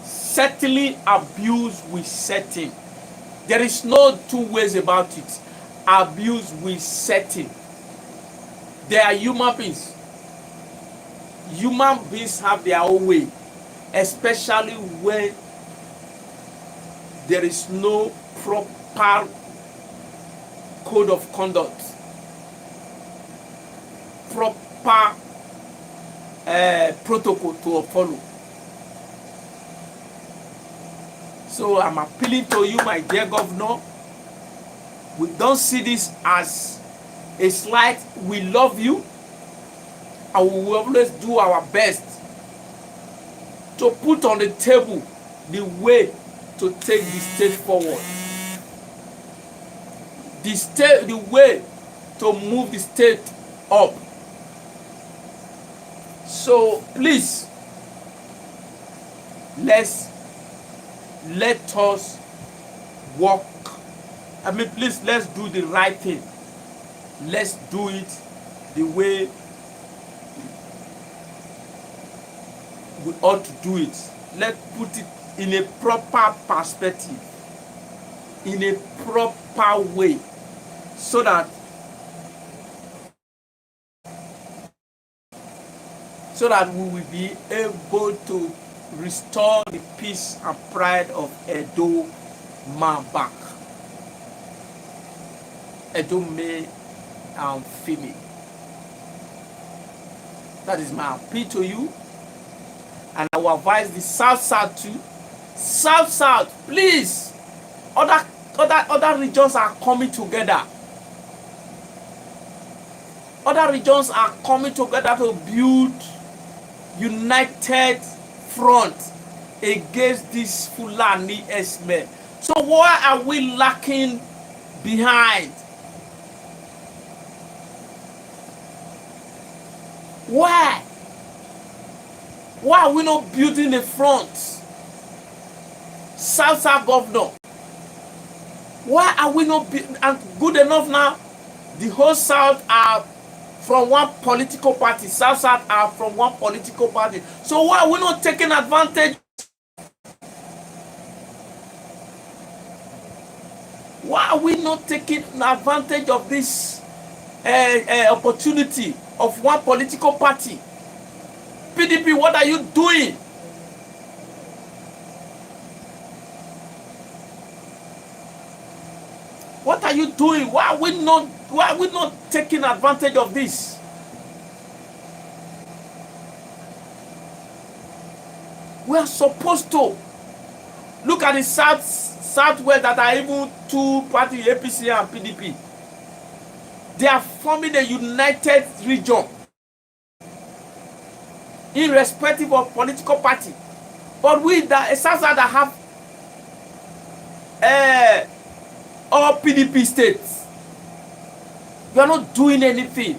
Certainly abuse will set in. There is no two ways about it. Abuse will set in. They are human beings. Human beings have their own way, especially when there is no proper code of conduct, proper protocol to follow. So I'm appealing to you, my dear governor. We don't see this as a slight. We love you, and we will always do our best to put on the table the way to take the state forward. The way to move the state up. So please, let us work. Please, let's do the right thing. Let's do it the way we ought to do it. Let's put it in a proper perspective, in a proper way, so that we will be able to restore the peace and pride of Edo man back. Edo male and female. That is my appeal to you. And I will advise the South too. South, please. Other regions are coming together. Other regions are coming together to build united front against this Fulani herdsmen. So why are we lacking behind? Why? Why are we not building a front? South governor. Why are we not and good enough now? The whole South are from one political party. South are from one political party. So why are we not taking advantage? Why are we not taking advantage of this opportunity of one political party? PDP, what are you doing? What are you doing? Why are we not taking advantage of this? We are supposed to look at the southwest that are even two parties, APC and PDP. They are forming a united region, irrespective of political party. But we, the South that have all PDP states, we are not doing anything.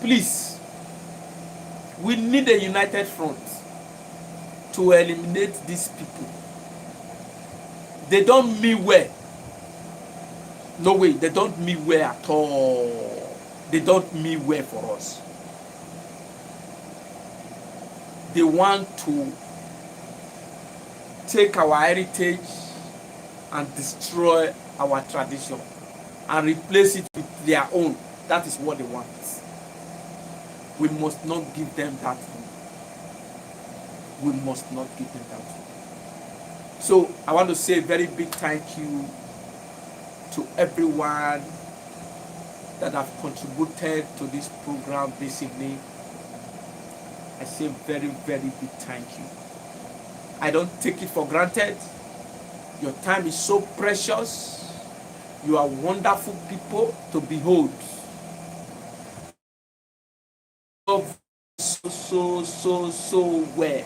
Please, We need a united front to eliminate these people. They don't mean well. No way, they don't mean well at all. They don't mean well for us. They want to take our heritage and destroy our tradition and replace it with their own. That is what they want. We must not give them that room. We must not give them that room. So I want to say a very big thank you to everyone that have contributed to this program this evening. I say very, very big thank you. I don't take it for granted. Your time is so precious. You are wonderful people to behold. So well.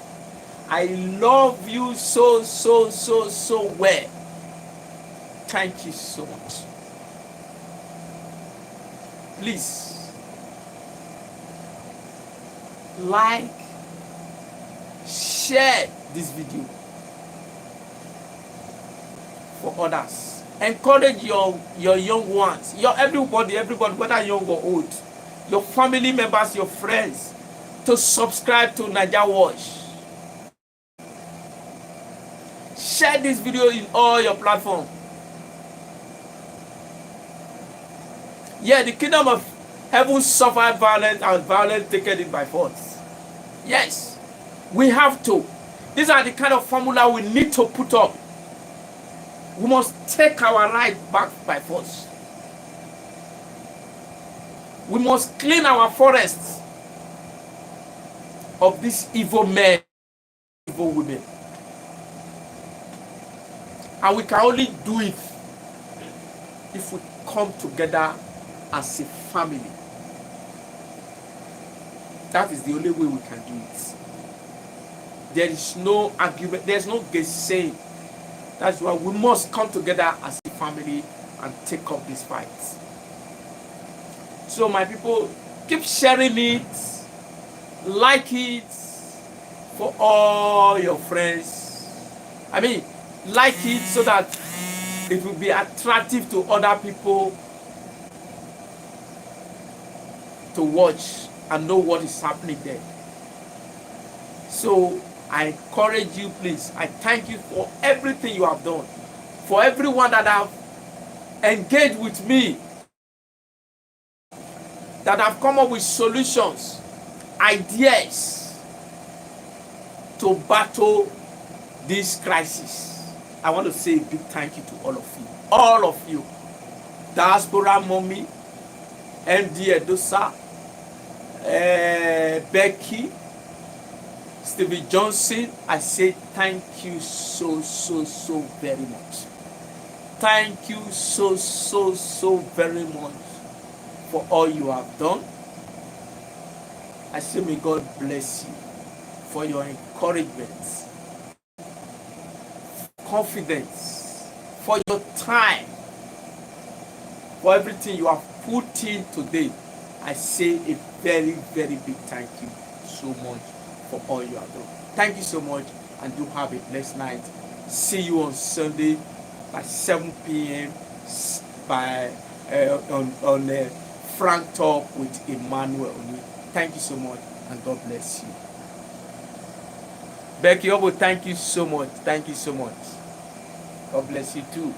I love you so well. Thank you so much. Please like, share this video for others. Encourage your young ones, everybody, whether young or old, your family members, your friends, to subscribe to NAIJA Watch. Share this video in all your platforms. Yeah, the kingdom of heaven suffered violence and violence taken it by force. Yes, we have to. These are the kind of formula we need to put up. We must take our right back by force. We must clean our forests of these evil men, evil women. And we can only do it if we come together as a family. That is the only way we can do it. There is no argument, there's no gainsaying. That's why we must come together as a family and take up this fight. So my people, keep sharing it, like it for all your friends. I mean, like it so that it will be attractive to other people to watch and know what is happening there. So I encourage you, please. I thank you for everything you have done. For everyone that have engaged with me, that have come up with solutions, ideas to battle this crisis. I want to say a big thank you to all of you. All of you. Diaspora Mommy, MD Edosa, Becky, Stevie Johnson. I say thank you so very much. Thank you so very much for all you have done. I say may God bless you for your encouragement, confidence, for your time, for everything you have put in today. I say a very big thank you so much for all you have done. Thank you so much, and do have a blessed night. See you on Sunday by 7 p.m. by on Frank Talk with Emmanuel. Thank you so much, and God bless you. Becky Obo, thank you so much. Thank you so much. God bless you too.